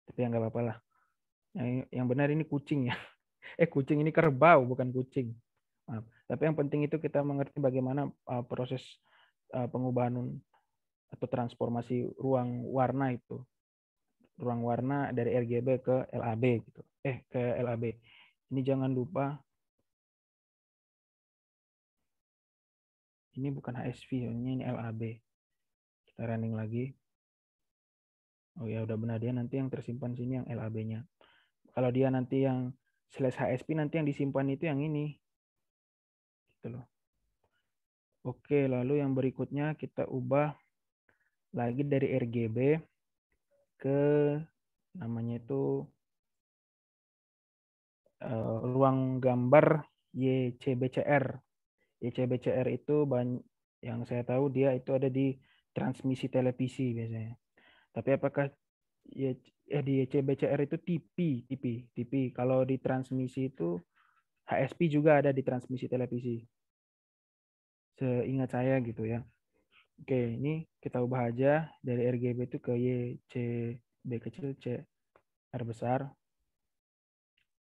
Tapi ya nggak apa-apa lah. Yang benar ini kucing ya. Kucing ini kerbau, bukan kucing. Maaf. Tapi yang penting itu kita mengerti bagaimana proses pengubahan atau transformasi ruang warna itu. Ruang warna dari RGB ke LAB gitu. Ke LAB. Ini jangan lupa ini bukan HSV, ini LAB. Kita running lagi. Oh ya udah benar, dia nanti yang tersimpan sini yang LAB-nya. Kalau dia nanti yang /HSP nanti yang disimpan itu yang ini. Gitu loh. Oke, lalu yang berikutnya kita ubah lagi dari RGB ke namanya itu ruang gambar YCBCR. YCBCR itu yang saya tahu dia itu ada di transmisi televisi biasanya. Tapi apakah di YCBCR itu TV. Kalau di transmisi itu HSP juga ada di transmisi televisi. Seingat saya gitu ya. Oke, ini kita ubah aja dari RGB itu ke YCB kecil, CR besar.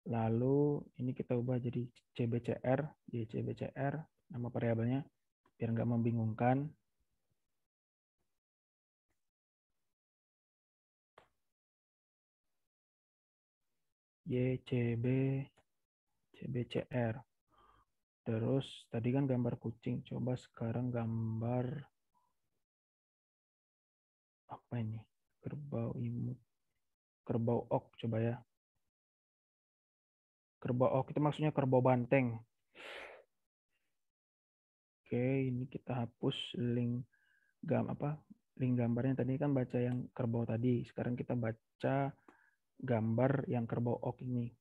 Lalu ini kita ubah jadi CBCR, YCBCR, nama variabelnya, biar nggak membingungkan. YCB, CBCR. Terus tadi kan gambar kucing, coba sekarang gambar apa ini? Kerbau imut, kerbau ok coba ya. Kerbau ok itu maksudnya kerbau banteng. Oke, ini kita hapus link gambarnya tadi kan baca yang kerbau tadi. Sekarang kita baca gambar yang kerbau ok ini.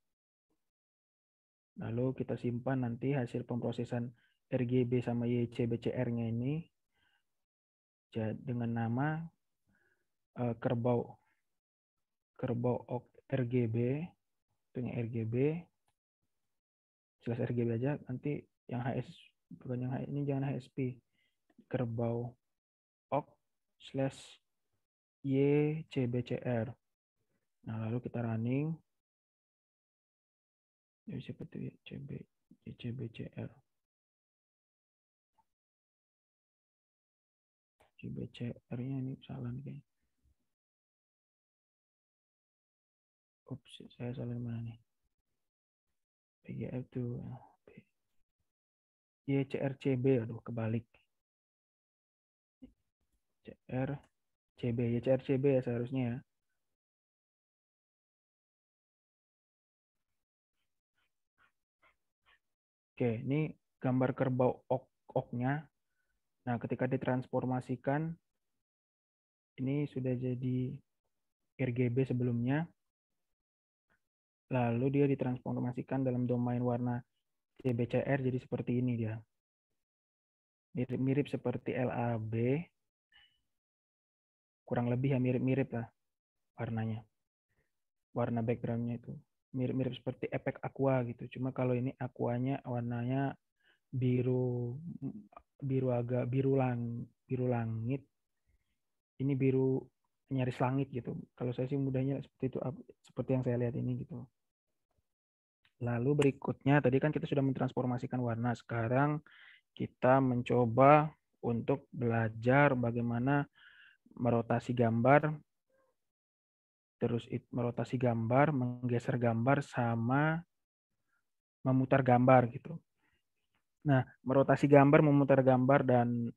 Lalu kita simpan nanti hasil pemrosesan RGB sama YCBCR-nya ini dengan nama kerbau ok RGB, itu yang RGB, jelas RGB aja. Nanti yang HS bukan yang HS, ini jangan HSP. Kerbau ok / YCBCR. Nah, lalu kita running. Jadi seperti YCBCR. CBCR-nya ini salah nih kayaknya. Ups, saya salah mana nih? PGF tuh YCRCB, aduh kebalik. CRCB ya, CRCB ya seharusnya ya. Oke, ini gambar kerbau ok-oknya. Nah, ketika ditransformasikan, ini sudah jadi RGB sebelumnya. Lalu dia ditransformasikan dalam domain warna CBCR jadi seperti ini dia. Mirip-mirip seperti LAB. Kurang lebih ya mirip-mirip lah warnanya. Warna backgroundnya itu. Mirip-mirip seperti efek aqua gitu. Cuma kalau ini aquanya warnanya biru agak biru langit. Ini biru nyaris langit gitu. Kalau saya sih mudahnya seperti itu, seperti yang saya lihat ini gitu. Lalu berikutnya tadi kan kita sudah mentransformasikan warna. Sekarang kita mencoba untuk belajar bagaimana merotasi gambar, terus merotasi gambar, menggeser gambar sama memutar gambar gitu. Nah, merotasi gambar, memutar gambar dan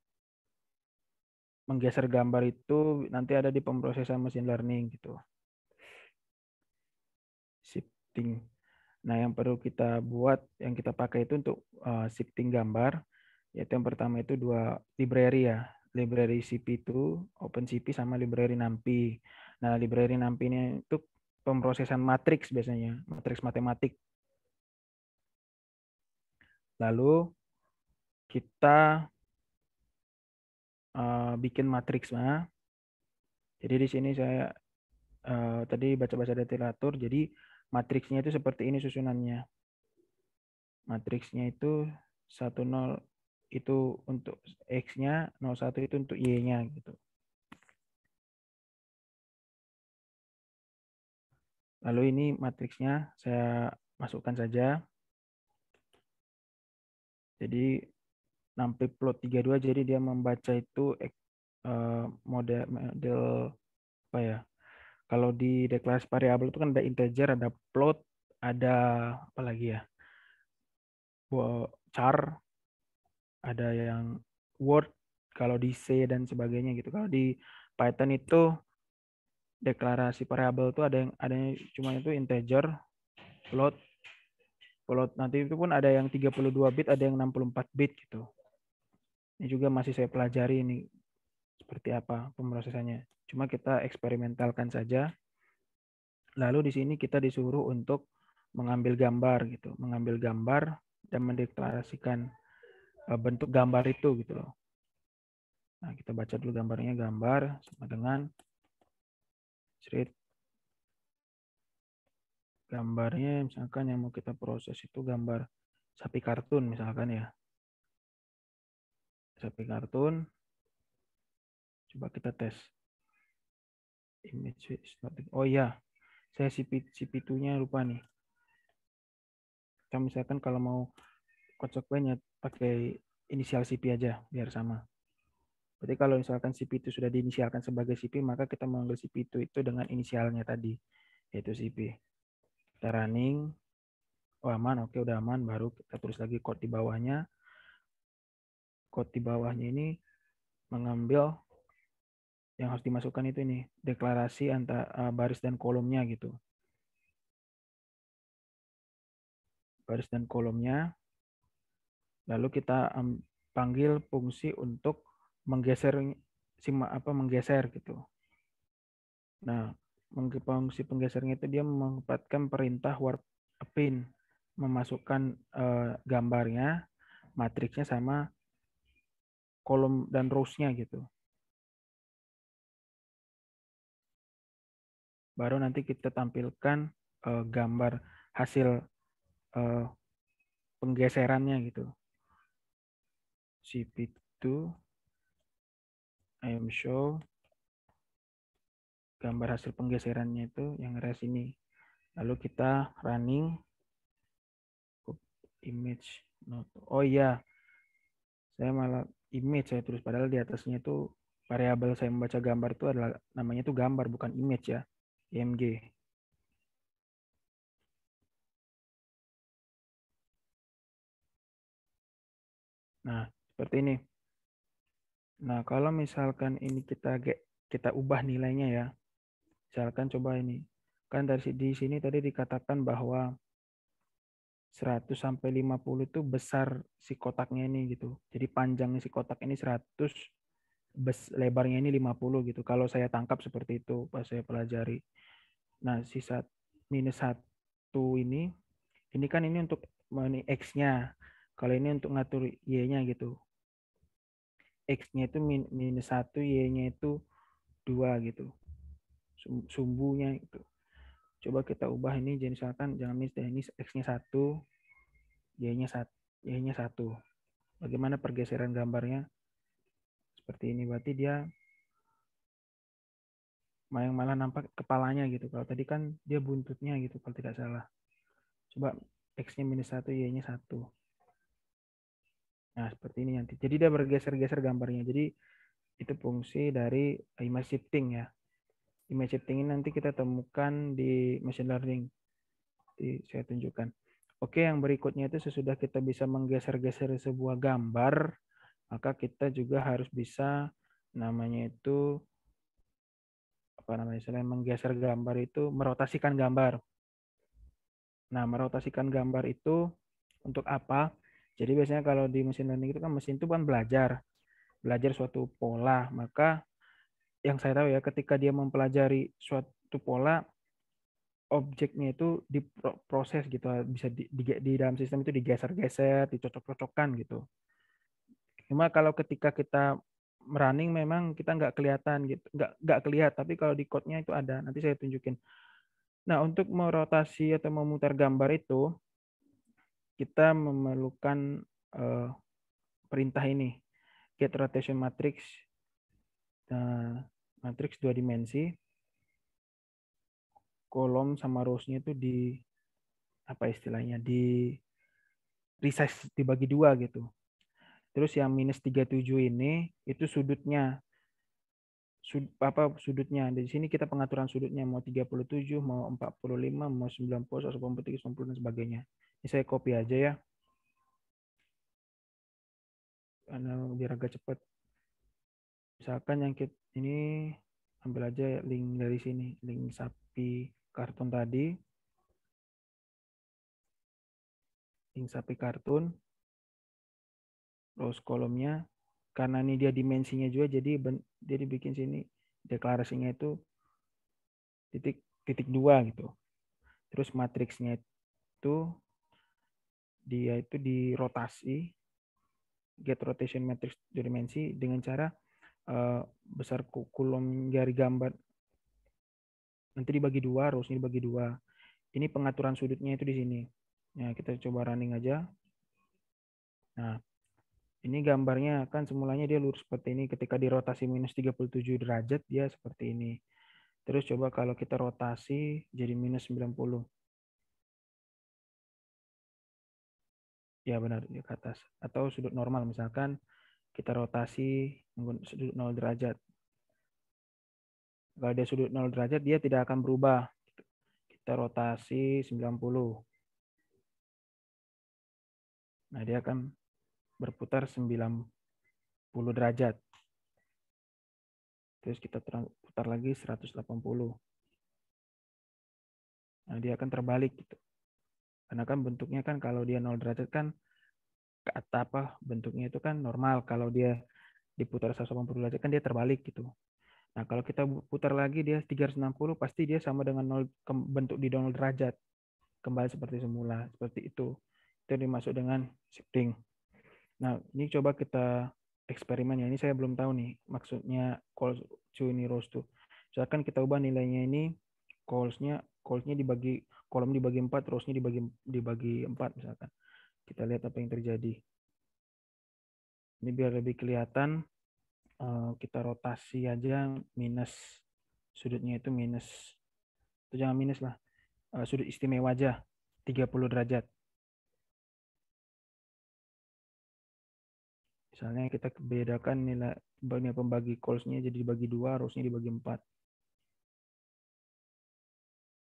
menggeser gambar itu nanti ada di pemrosesan machine learning gitu. Shifting. Nah, yang perlu kita buat, yang kita pakai itu untuk shifting gambar, yaitu yang pertama itu dua library ya. Library CP2, OpenCP sama library NumPy. Nah, library NumPy ini itu pemrosesan matriks biasanya, matriks matematik. Lalu kita bikin matriksnya. Jadi di sini saya tadi baca-baca dari literatur, jadi matriksnya itu seperti ini susunannya. Matriksnya itu 10 itu untuk X-nya, 01 itu untuk Y-nya gitu. Lalu ini matriksnya saya masukkan saja. Jadi NumPy plot 32 jadi dia membaca itu model apa ya? Kalau di deklarasi variabel itu kan ada integer, ada float, ada apa lagi ya? Char, ada yang word, kalau di C dan sebagainya gitu. Kalau di Python itu deklarasi variabel itu adanya cuma itu integer, float, nanti itu pun ada yang 32 bit, ada yang 64 bit gitu. Ini juga masih saya pelajari ini seperti apa pemrosesannya. Cuma kita eksperimentalkan saja. Lalu di sini kita disuruh untuk mengambil gambar gitu, mengambil gambar dan mendeklarasikan bentuk gambar itu gitu loh. Nah, kita baca dulu gambarnya, gambar sama dengan street. Gambarnya misalkan yang mau kita proses itu gambar sapi kartun misalkan ya. Sapi kartun. Coba kita tes. Image is not. Oh iya, saya CP2-nya lupa nih. Kita misalkan kalau mau konsekuennya pakai inisial CP aja biar sama. Berarti kalau misalkan CP itu sudah diinisialkan sebagai CP, maka kita mengambil CP itu dengan inisialnya tadi, yaitu CP. Kita running, oh aman, oke udah aman, baru kita tulis lagi code di bawahnya. Code di bawahnya ini mengambil yang harus dimasukkan itu ini, deklarasi antara baris dan kolomnya gitu. Baris dan kolomnya. Lalu kita panggil fungsi untuk menggeser menggeser gitu. Nah, fungsi penggesernya itu dia menempatkan perintah warp pin, memasukkan gambarnya, matriksnya sama kolom dan rows-nya gitu. Baru nanti kita tampilkan gambar hasil penggeserannya gitu. CP2 I am show gambar hasil penggeserannya itu yang res ini. Lalu kita running image not. Oh iya, saya malah image saya tulis padahal di atasnya itu variabel saya membaca gambar itu adalah namanya itu gambar bukan image ya. IMG. Nah, seperti ini. Nah, kalau misalkan ini kita ubah nilainya ya. Misalkan coba ini. Kan dari di sini tadi dikatakan bahwa 100 sampai 50 itu besar si kotaknya ini gitu. Jadi panjangnya si kotak ini 100, lebarnya ini 50 gitu. Kalau saya tangkap seperti itu pas saya pelajari. Nah, sisa minus 1 ini kan ini untuk ini X-nya. Kalau ini untuk ngatur Y-nya gitu. X-nya itu minus 1, Y-nya itu 2 gitu. Sumbunya itu. Coba kita ubah ini, jadi misalkan jangan minus, ini X-nya 1, Y-nya 1. Y-nya 1. Bagaimana pergeseran gambarnya? Seperti ini. Berarti dia yang malah nampak kepalanya gitu. Kalau tadi kan dia buntutnya gitu kalau tidak salah. Coba X-nya minus 1, Y-nya 1. Nah, seperti ini nanti. Jadi dia bergeser-geser gambarnya. Jadi itu fungsi dari image shifting ya. Image shifting ini nanti kita temukan di machine learning. Jadi saya tunjukkan. Oke, yang berikutnya itu sesudah kita bisa menggeser-geser sebuah gambar, maka kita juga harus bisa namanya itu apa namanya, selain menggeser gambar itu merotasikan gambar. Nah, merotasikan gambar itu untuk apa? Jadi biasanya kalau di mesin learning itu kan mesin itu kan belajar suatu pola. Maka yang saya tahu ya, ketika dia mempelajari suatu pola, objeknya itu diproses gitu, bisa di dalam sistem itu digeser-geser, dicocok-cocokkan gitu. Cuma kalau ketika kita running memang kita nggak kelihatan gitu, nggak kelihatan. Tapi kalau di code-nya itu ada. Nanti saya tunjukin. Nah, untuk merotasi atau memutar gambar itu kita memerlukan eh, perintah ini, get rotation matrix. Nah, matriks 2 dimensi, kolom sama rows-nya itu di apa istilahnya, di resize, dibagi dua gitu. Terus yang minus 37 ini itu sudutnya, sudutnya. Di sini kita pengaturan sudutnya mau 37, mau 45, mau 90, 183, 90 dan sebagainya. Ini saya copy aja ya. Karena biar agak cepat. Misalkan yang kita ini ambil aja link dari sini, link sapi kartun tadi, link sapi kartun, rows kolomnya. Karena ini dia dimensinya juga, jadi dia dibikin sini deklarasinya itu titik titik dua gitu. Terus matriksnya itu dia itu dirotasi, get rotation matrix dimensi dengan cara besar kolom jari gambar nanti dibagi dua, rowsnya dibagi dua. Ini pengaturan sudutnya itu di sini. Nah, kita coba running aja. Nah, ini gambarnya kan semulanya dia lurus seperti ini. Ketika dirotasi minus 37 derajat, dia seperti ini. Terus coba kalau kita rotasi jadi minus 90. Ya benar, di ke atas. Atau sudut normal, misalkan kita rotasi sudut 0 derajat. Kalau dia sudut 0 derajat, dia tidak akan berubah. Kita rotasi 90. Nah, dia akan berputar 90 derajat. Terus kita putar lagi 180. Nah, dia akan terbalik gitu. Karena kan bentuknya kan kalau dia 0 derajat kan ke atas apa bentuknya itu kan normal. Kalau dia diputar 180 derajat kan dia terbalik gitu. Nah, kalau kita putar lagi dia 360 pasti dia sama dengan 0, bentuk di 0 derajat. Kembali seperti semula. Seperti itu. Itu dimaksud dengan shifting. Nah, ini coba kita eksperimen ya. Ini saya belum tahu nih maksudnya calls to ini rows to. Misalkan kita ubah nilainya ini callsnya dibagi kolom dibagi 4, rowsnya dibagi 4 misalkan. Kita lihat apa yang terjadi. Ini biar lebih kelihatan, kita rotasi aja minus, sudutnya itu minus, itu jangan minus lah, sudut istimewa aja 30 derajat. Misalnya kita bedakan nilai pembagi callsnya jadi dibagi 2, rowsnya dibagi 4.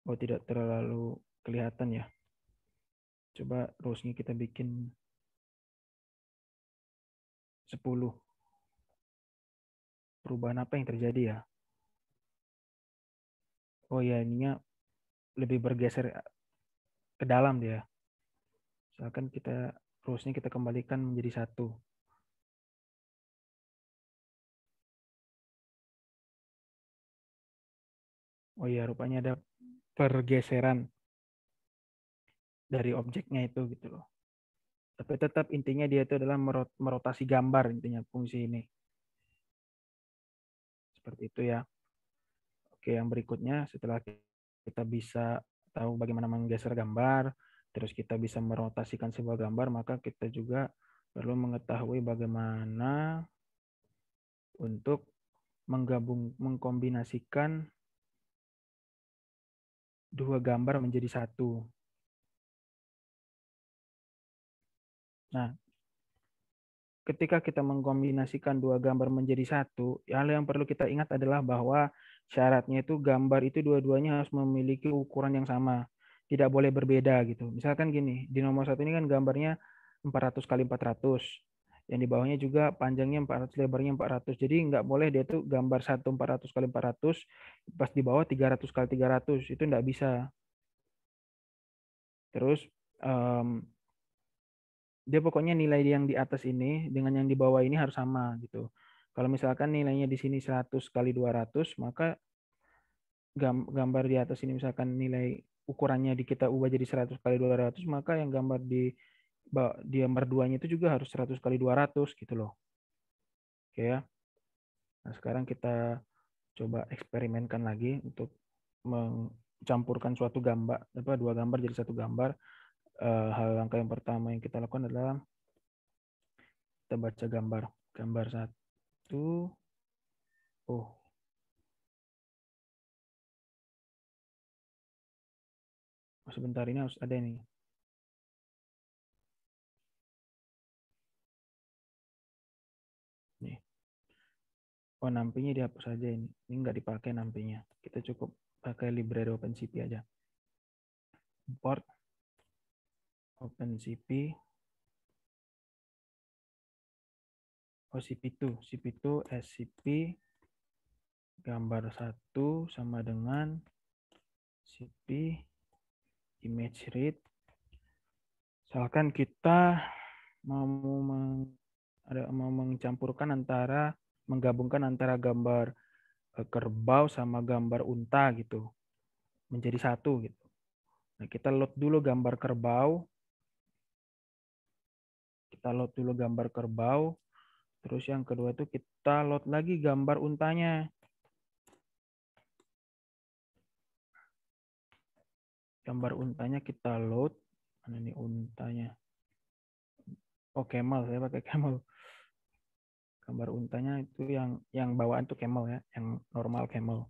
Oh, tidak terlalu kelihatan ya. Coba rowsnya kita bikin 10. perubahan apa yang terjadi ya? Oh ya, ininya lebih bergeser ke dalam dia. Misalkan rowsnya kita kembalikan menjadi satu. Oh iya, rupanya ada pergeseran dari objeknya itu gitu loh. Tapi tetap intinya dia itu adalah merotasi gambar intinya fungsi ini. Seperti itu ya. Oke, yang berikutnya setelah kita bisa tahu bagaimana menggeser gambar, terus kita bisa merotasikan sebuah gambar, maka kita juga perlu mengetahui bagaimana untuk mengkombinasikan dua gambar menjadi satu. Nah, ketika kita mengkombinasikan dua gambar menjadi satu, hal yang perlu kita ingat adalah bahwa syaratnya itu gambar itu dua-duanya harus memiliki ukuran yang sama. Tidak boleh berbeda gitu. Misalkan gini, di nomor satu ini kan gambarnya 400 kali 400. Yang di bawahnya juga panjangnya 400, lebarnya 400. Jadi nggak boleh dia tuh gambar satu 400 kali 400, pas di bawah 300 kali 300. Itu nggak bisa. Terus dia pokoknya nilai yang di atas ini dengan yang di bawah ini harus sama gitu. Kalau misalkan nilainya di sini 100 kali 200, maka gambar di atas ini misalkan nilai ukurannya kita ubah jadi 100 kali 200, maka yang gambar di gambar duanya itu juga harus 100 kali 200 gitu loh. Oke ya. Nah, sekarang kita coba eksperimenkan lagi untuk mencampurkan suatu gambar, dua gambar jadi satu gambar. Hal langkah yang pertama yang kita lakukan adalah kita baca gambar satu. Oh, sebentar ini harus ada nih. Nih. Oh, nampinya dihapus aja ini. Ini nggak dipakai nampinya. Kita cukup pakai library OpenCP aja. Import OpenCP. Oh, CP2. CP2 SCP gambar 1 sama dengan CP image read. Misalkan kita mau mencampurkan menggabungkan antara gambar kerbau sama gambar unta gitu menjadi satu gitu. Nah, kita load dulu gambar kerbau. Kita load dulu gambar kerbau. Terus yang kedua itu kita load lagi gambar untanya. Gambar untanya kita load. Mana nih untanya? Oh, camel. Saya pakai camel. Gambar untanya itu yang bawaan tuh camel ya, yang normal camel.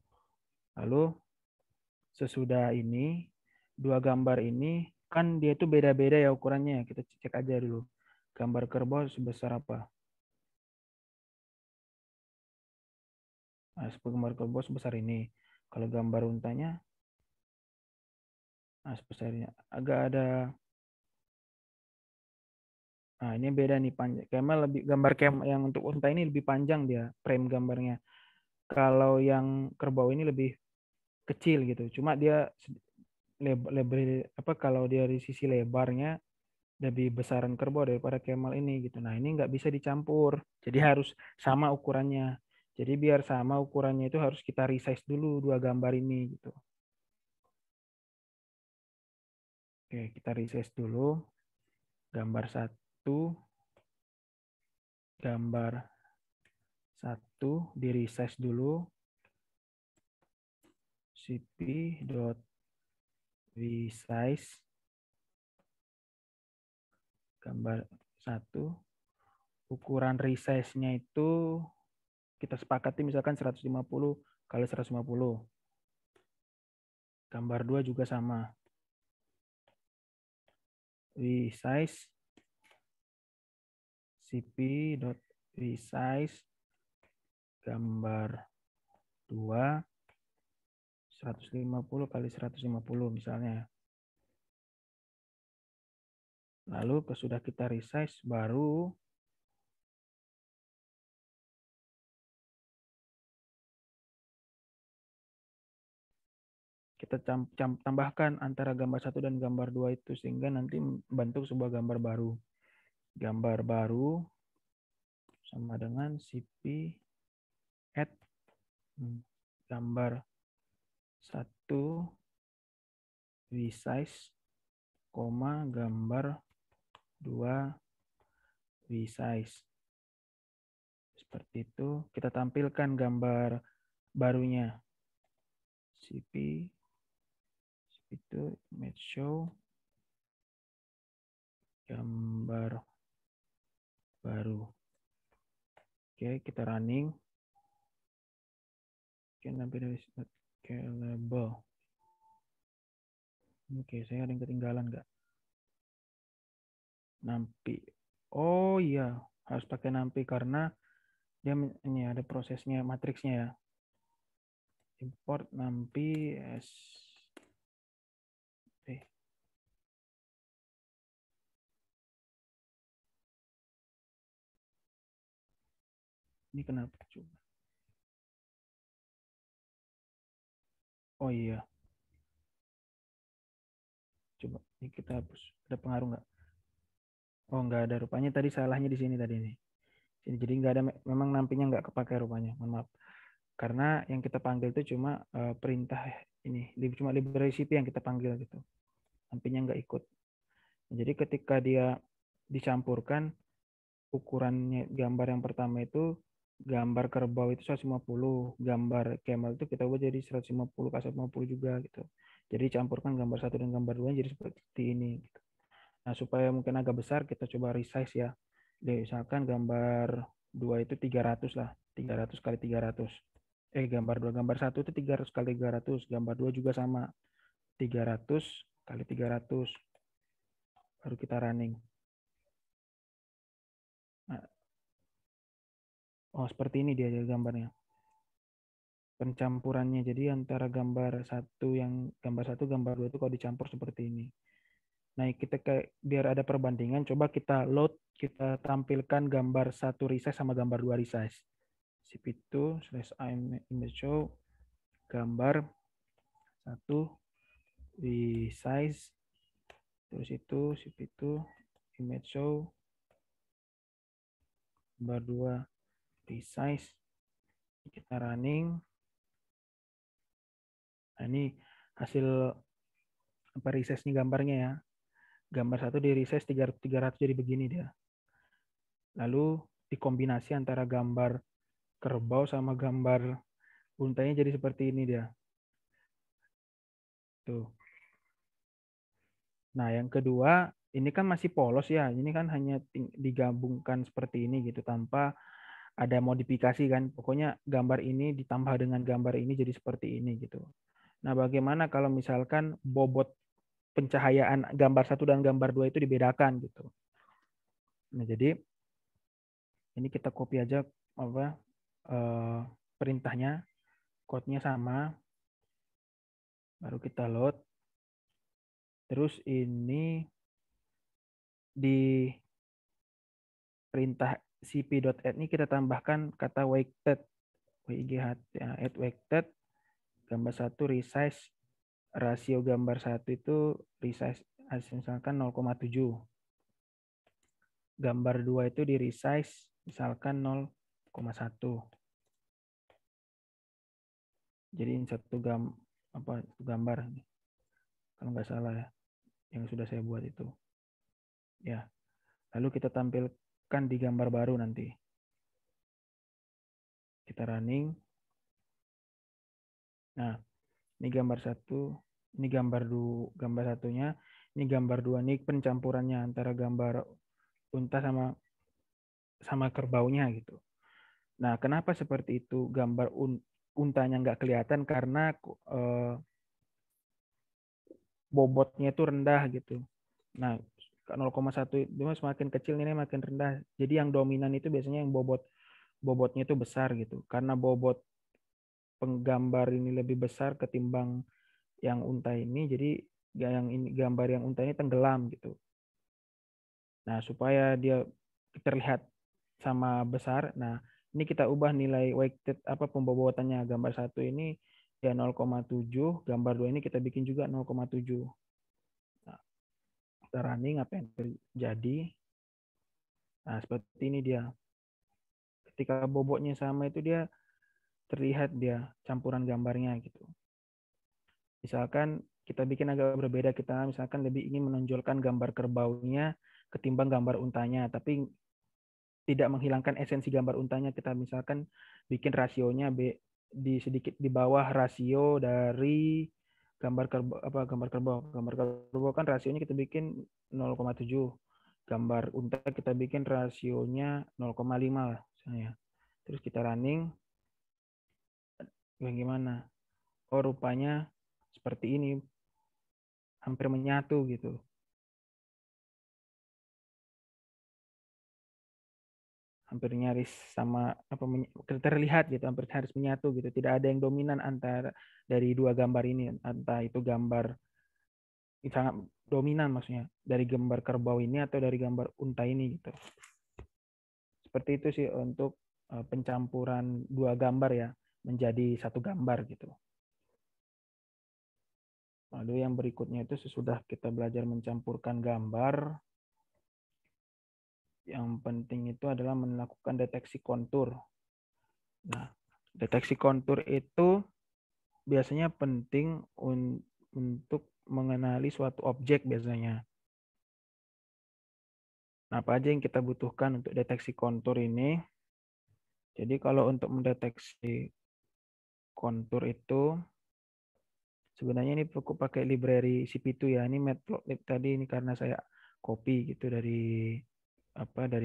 Lalu sesudah ini dua gambar ini kan dia itu beda-beda ya ukurannya. Kita cek aja dulu. Gambar kerbau sebesar apa? Nah, gambar kerbau sebesar ini. Kalau gambar untanya, nah sebesarnya agak ada. Nah, ini beda nih panjang. Camel lebih gambar yang untuk unta ini lebih panjang dia frame gambarnya. Kalau yang kerbau ini lebih kecil gitu. Cuma dia lebar apa kalau dari sisi lebarnya lebih besaran kerbau daripada camel ini gitu. Nah, ini nggak bisa dicampur. Jadi harus sama ukurannya. Jadi biar sama ukurannya itu harus kita resize dulu dua gambar ini gitu. Oke, kita resize dulu. Gambar satu, gambar satu di resize dulu. cp.resize gambar satu. Ukuran resize-nya itu kita sepakati misalkan 150 kali 150. Gambar 2 juga sama. Resize cp.resize gambar 2 150 kali 150 misalnya. Lalu sudah kita resize baru kita tambahkan antara gambar 1 dan gambar 2 itu sehingga nanti membentuk sebuah gambar baru. Gambar baru sama dengan cp add gambar 1 resize, gambar 2 resize. Seperti itu, kita tampilkan gambar barunya. cp itu image show gambar baru. Oke, kita running. Oke, nanti dari scalable. Oke, saya ada yang ketinggalan nggak? Nampi. Oh iya, harus pakai nampi karena dia ini ada prosesnya, matriksnya ya. Import nampi s. Ini kenapa coba? Oh iya. Coba ini kita hapus. Ada pengaruh nggak? Oh nggak ada, rupanya tadi salahnya di sini tadi nih. Jadi nggak ada, memang nampinya nggak kepakai rupanya. Mohon maaf. Karena yang kita panggil itu cuma perintah ini, cuma library CP yang kita panggil gitu. Nampinya nggak ikut. Jadi ketika dia dicampurkan, ukurannya gambar yang pertama itu gambar kerbau itu 150, gambar camel itu kita ubah jadi 150 ke 150 juga gitu. Jadi campurkan gambar 1 dan gambar 2 jadi seperti ini gitu. Nah, supaya mungkin agak besar kita coba resize ya. Misalkan gambar 2 itu 300 lah, 300 kali 300. Gambar 2, gambar 1 itu 300 kali 300, gambar 2 juga sama 300 kali 300. Baru kita running. Nah, oh, seperti ini dia gambarnya. Pencampurannya. Jadi antara gambar 1 gambar 2 itu kalau dicampur seperti ini. Nah, kita biar ada perbandingan, coba kita load, kita tampilkan gambar 1 resize sama gambar 2 resize. cp2 /image show gambar 1 resize, terus itu cp2 image show gambar 2 resize. Kita running. Nah, ini hasil apa resize nih gambarnya ya. Gambar 1 di resize 300 jadi begini dia. Lalu dikombinasi antara gambar kerbau sama gambar untanya jadi seperti ini dia. Tuh. Nah, yang kedua, ini kan masih polos ya. Ini kan hanya digabungkan seperti ini gitu tanpa ada modifikasi kan. Pokoknya gambar ini ditambah dengan gambar ini jadi seperti ini gitu. Nah, bagaimana kalau misalkan bobot pencahayaan gambar 1 dan gambar 2 itu dibedakan gitu. Nah, jadi ini kita copy aja apa perintahnya, code-nya sama. Baru kita load. Terus ini di perintah cp.add ini kita tambahkan kata weighted, WIGHT, add weighted, gambar 1 resize, rasio gambar 1 itu resize misalkan 0,7. Gambar 2 itu di resize misalkan 0,1. Jadi ini satu gambar kalau nggak salah ya, yang sudah saya buat itu. Ya. Lalu kita tampilkan di gambar baru nanti. Kita running. Nah, ini gambar 1, ini gambar 1-nya, ini gambar 2, ini pencampurannya antara gambar unta sama kerbaunya gitu. Nah, kenapa seperti itu? Gambar untanya nggak kelihatan karena bobotnya itu rendah gitu. Nah, 0,1 itu semakin kecil ini makin rendah. Jadi yang dominan itu biasanya yang bobotnya itu besar gitu. Karena bobot penggambar ini lebih besar ketimbang yang unta ini, jadi yang ini gambar yang unta ini tenggelam gitu. Nah, supaya dia terlihat sama besar, nah ini kita ubah nilai weighted apa pembobotannya gambar 1 ini ya 0,7, gambar 2 ini kita bikin juga 0,7. Nah, kita running apa yang terjadi. Nah, seperti ini dia. Ketika bobotnya sama itu dia terlihat dia campuran gambarnya gitu. Misalkan kita bikin agak berbeda, kita misalkan lebih ingin menonjolkan gambar kerbaunya ketimbang gambar untanya, tapi tidak menghilangkan esensi gambar untanya. Kita misalkan bikin rasionya di sedikit di bawah rasio dari gambar kerbau gambar kerbau kan rasionya kita bikin 0,7, gambar unta kita bikin rasionya 0,5 lah misalnya. Terus kita running, bagaimana? Oh rupanya seperti ini, hampir menyatu gitu. Hampir nyaris sama apa terlihat gitu, hampir harus menyatu gitu. Tidak ada yang dominan antara dari dua gambar ini, entah itu gambar sangat dominan maksudnya dari gambar kerbau ini atau dari gambar unta ini gitu. Seperti itu sih untuk pencampuran dua gambar ya menjadi satu gambar gitu. Lalu yang berikutnya itu sesudah kita belajar mencampurkan gambar, yang penting itu adalah melakukan deteksi kontur. Nah, deteksi kontur itu biasanya penting untuk mengenali suatu objek biasanya. Nah, apa aja yang kita butuhkan untuk deteksi kontur ini? Jadi kalau untuk mendeteksi kontur itu sebenarnya ini cukup pakai library CP2 ya. Ini Matplotlib tadi ini karena saya copy gitu dari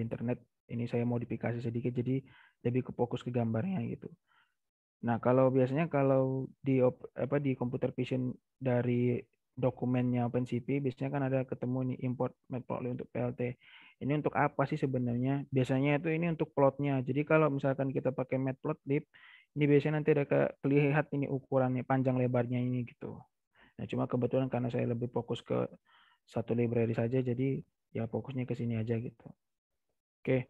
internet. Ini saya modifikasi sedikit jadi lebih fokus ke gambarnya gitu. Nah, kalau biasanya kalau di computer vision dari dokumennya OpenCV biasanya kan ada ketemu nih import matplotlib untuk PLT. Ini untuk apa sih sebenarnya? Biasanya itu ini untuk plotnya. Jadi kalau misalkan kita pakai matplotlib, ini biasanya nanti ada kelihatan ini ukurannya panjang lebarnya ini gitu. Nah, cuma kebetulan karena saya lebih fokus ke satu library saja, jadi ya fokusnya ke sini aja gitu. Oke.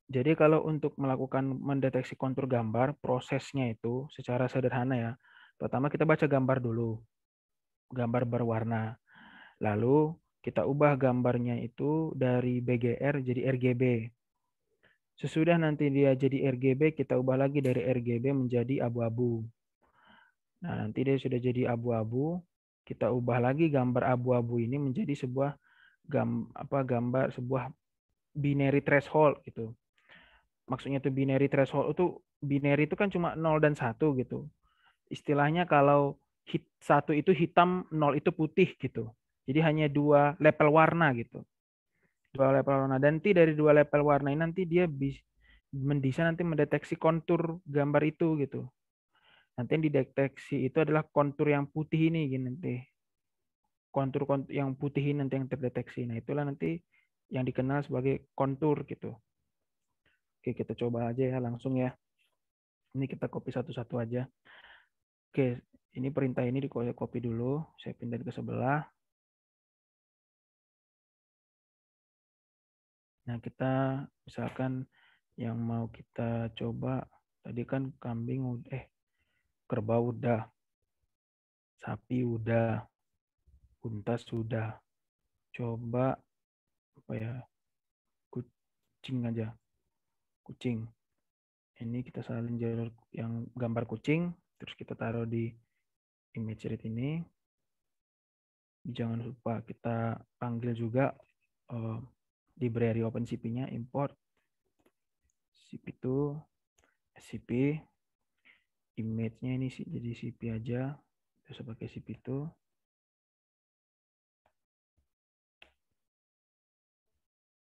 Jadi kalau untuk melakukan mendeteksi kontur gambar, prosesnya itu secara sederhana ya. Pertama kita baca gambar dulu, gambar berwarna. Lalu kita ubah gambarnya itu dari BGR jadi RGB. Sesudah nanti dia jadi RGB, kita ubah lagi dari RGB menjadi abu-abu. Nah, nanti dia sudah jadi abu-abu, kita ubah lagi gambar abu-abu ini menjadi sebuah gambar sebuah binary threshold gitu. Maksudnya itu binary threshold binary itu kan cuma 0 dan 1 gitu. Istilahnya kalau 1 itu hitam, 0 itu putih gitu. Jadi hanya dua level warna gitu. Dua level warna. Dan nanti dari dua level warna ini nanti dia bisa nanti mendeteksi kontur gambar itu gitu. Nanti yang dideteksi itu adalah kontur yang putih ini gitu nanti. Kontur yang putih ini nanti yang terdeteksi. Nah, itulah nanti yang dikenal sebagai kontur gitu. Oke, kita coba aja ya langsung ya. Ini kita copy satu-satu aja. Oke, ini perintah ini di copy dulu. Saya pindah ke sebelah. Nah, kita misalkan yang mau kita coba tadi kan kerbau udah, sapi udah, unta sudah. Coba apa ya? Kucing aja. Kucing. Ini kita salin jalur yang gambar kucing, terus kita taruh di image read ini. Jangan lupa kita panggil juga library OpenCV-nya, import cp2 scp, image-nya ini sih jadi cp aja, terus pakai cp2.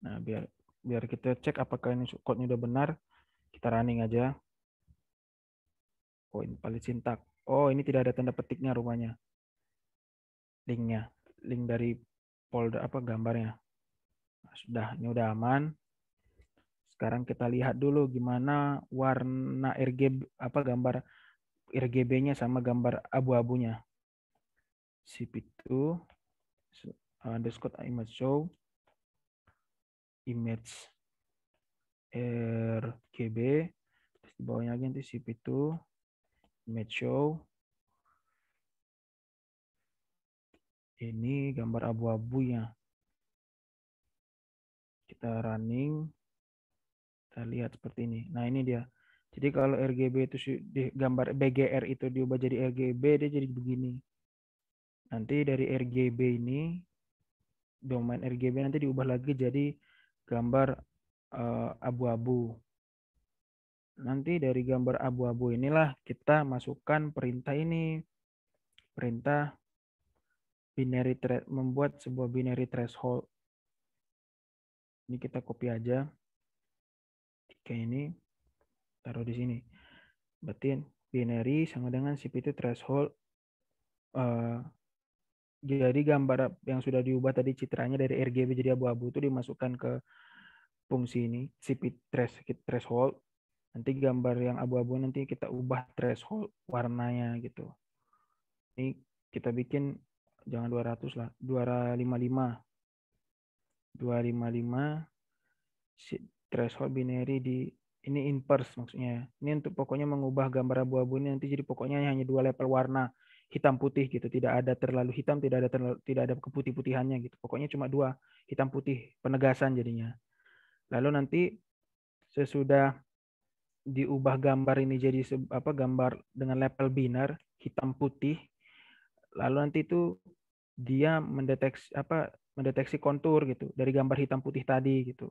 Nah, biar kita cek apakah ini code-nya udah benar, kita running aja. Oh, invalid syntax. Oh, ini tidak ada tanda petiknya rupanya. Linknya, link dari folder gambarnya. Nah, sudah, ini udah aman. Sekarang kita lihat dulu gimana warna RGB gambar RGB-nya sama gambar abu-abunya. cp2 underscore image show image RGB, terus di bawahnya lagi nanti cp2 Image show. Ini gambar abu-abunya. Kita running. Kita lihat seperti ini. Nah, ini dia. Jadi kalau RGB itu gambar BGR itu diubah jadi RGB, dia jadi begini. Nanti dari RGB ini, domain RGB nanti diubah lagi jadi gambar abu-abu. Nanti dari gambar abu-abu inilah kita masukkan perintah ini. Perintah binary membuat sebuah binary threshold. Ini kita copy aja. Kayak ini taruh di sini. Berarti binary sama dengan CP2 threshold. Jadi gambar yang sudah diubah tadi citranya dari RGB jadi abu-abu itu dimasukkan ke fungsi ini CP threshold. Nanti gambar yang abu-abu nanti kita ubah threshold warnanya gitu. Ini kita bikin jangan 200 lah, 255. 255 threshold binary di ini inverse maksudnya. Ini untuk pokoknya mengubah gambar abu-abu ini nanti jadi pokoknya hanya 2 level warna hitam putih gitu. Tidak ada terlalu hitam, tidak ada keputih-putihannya gitu. Pokoknya cuma 2 hitam putih penegasan jadinya. Lalu nanti sesudah diubah gambar ini jadi gambar dengan level binar hitam putih. Lalu nanti itu dia mendeteksi kontur gitu dari gambar hitam putih tadi gitu.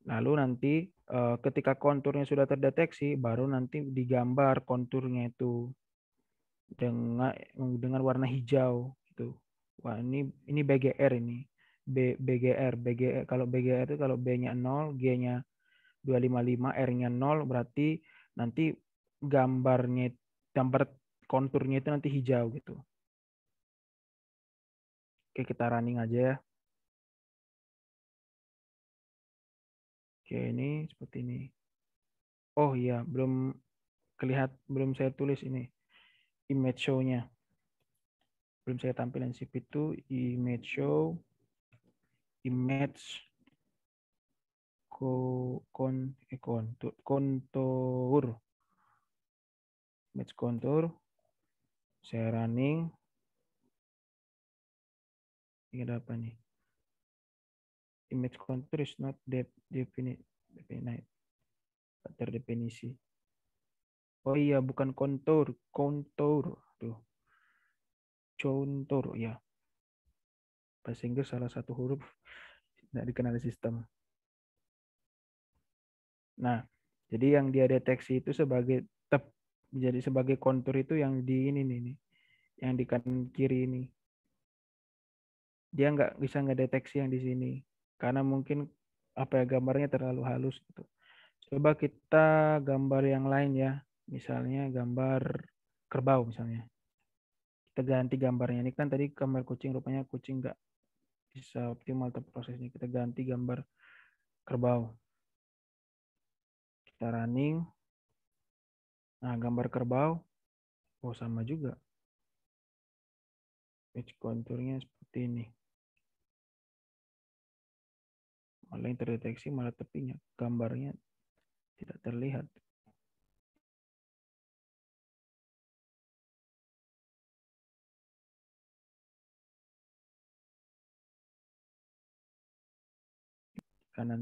Lalu nanti ketika konturnya sudah terdeteksi, baru nanti digambar konturnya itu dengan warna hijau gitu. Wah, ini BGR ini. BGR kalau BGR itu kalau B-nya 0, G-nya 255, R-nya 0 berarti nanti gambar konturnya itu nanti hijau gitu. Oke, kita running aja ya. Oke, ini seperti ini. Oh iya, belum saya tulis ini image show-nya. Belum saya tampilkan sip itu image show, image kontur, image kontur. Saya running. Ini ada apa nih? Image contour is not terdefinisi. Oh iya, bukan kontur, kontur. Tuh. Contour ya. Bahasa Inggris salah satu huruf tidak dikenal sistem. Nah, jadi yang dia deteksi itu jadi sebagai kontur itu yang di ini nih, yang di kanan kiri ini. Dia nggak bisa ngedeteksi yang di sini karena mungkin apa ya gambarnya terlalu halus gitu. Coba kita gambar yang lain ya, misalnya gambar kerbau misalnya. Kita ganti gambarnya ini kan tadi gambar kucing rupanya kucing nggak bisa optimal terprosesnya. Kita ganti gambar kerbau. Kita running. Nah, gambar kerbau, oh sama juga. Edge konturnya seperti ini. Malah yang terdeteksi malah tepinya. Gambarnya tidak terlihat. Kanan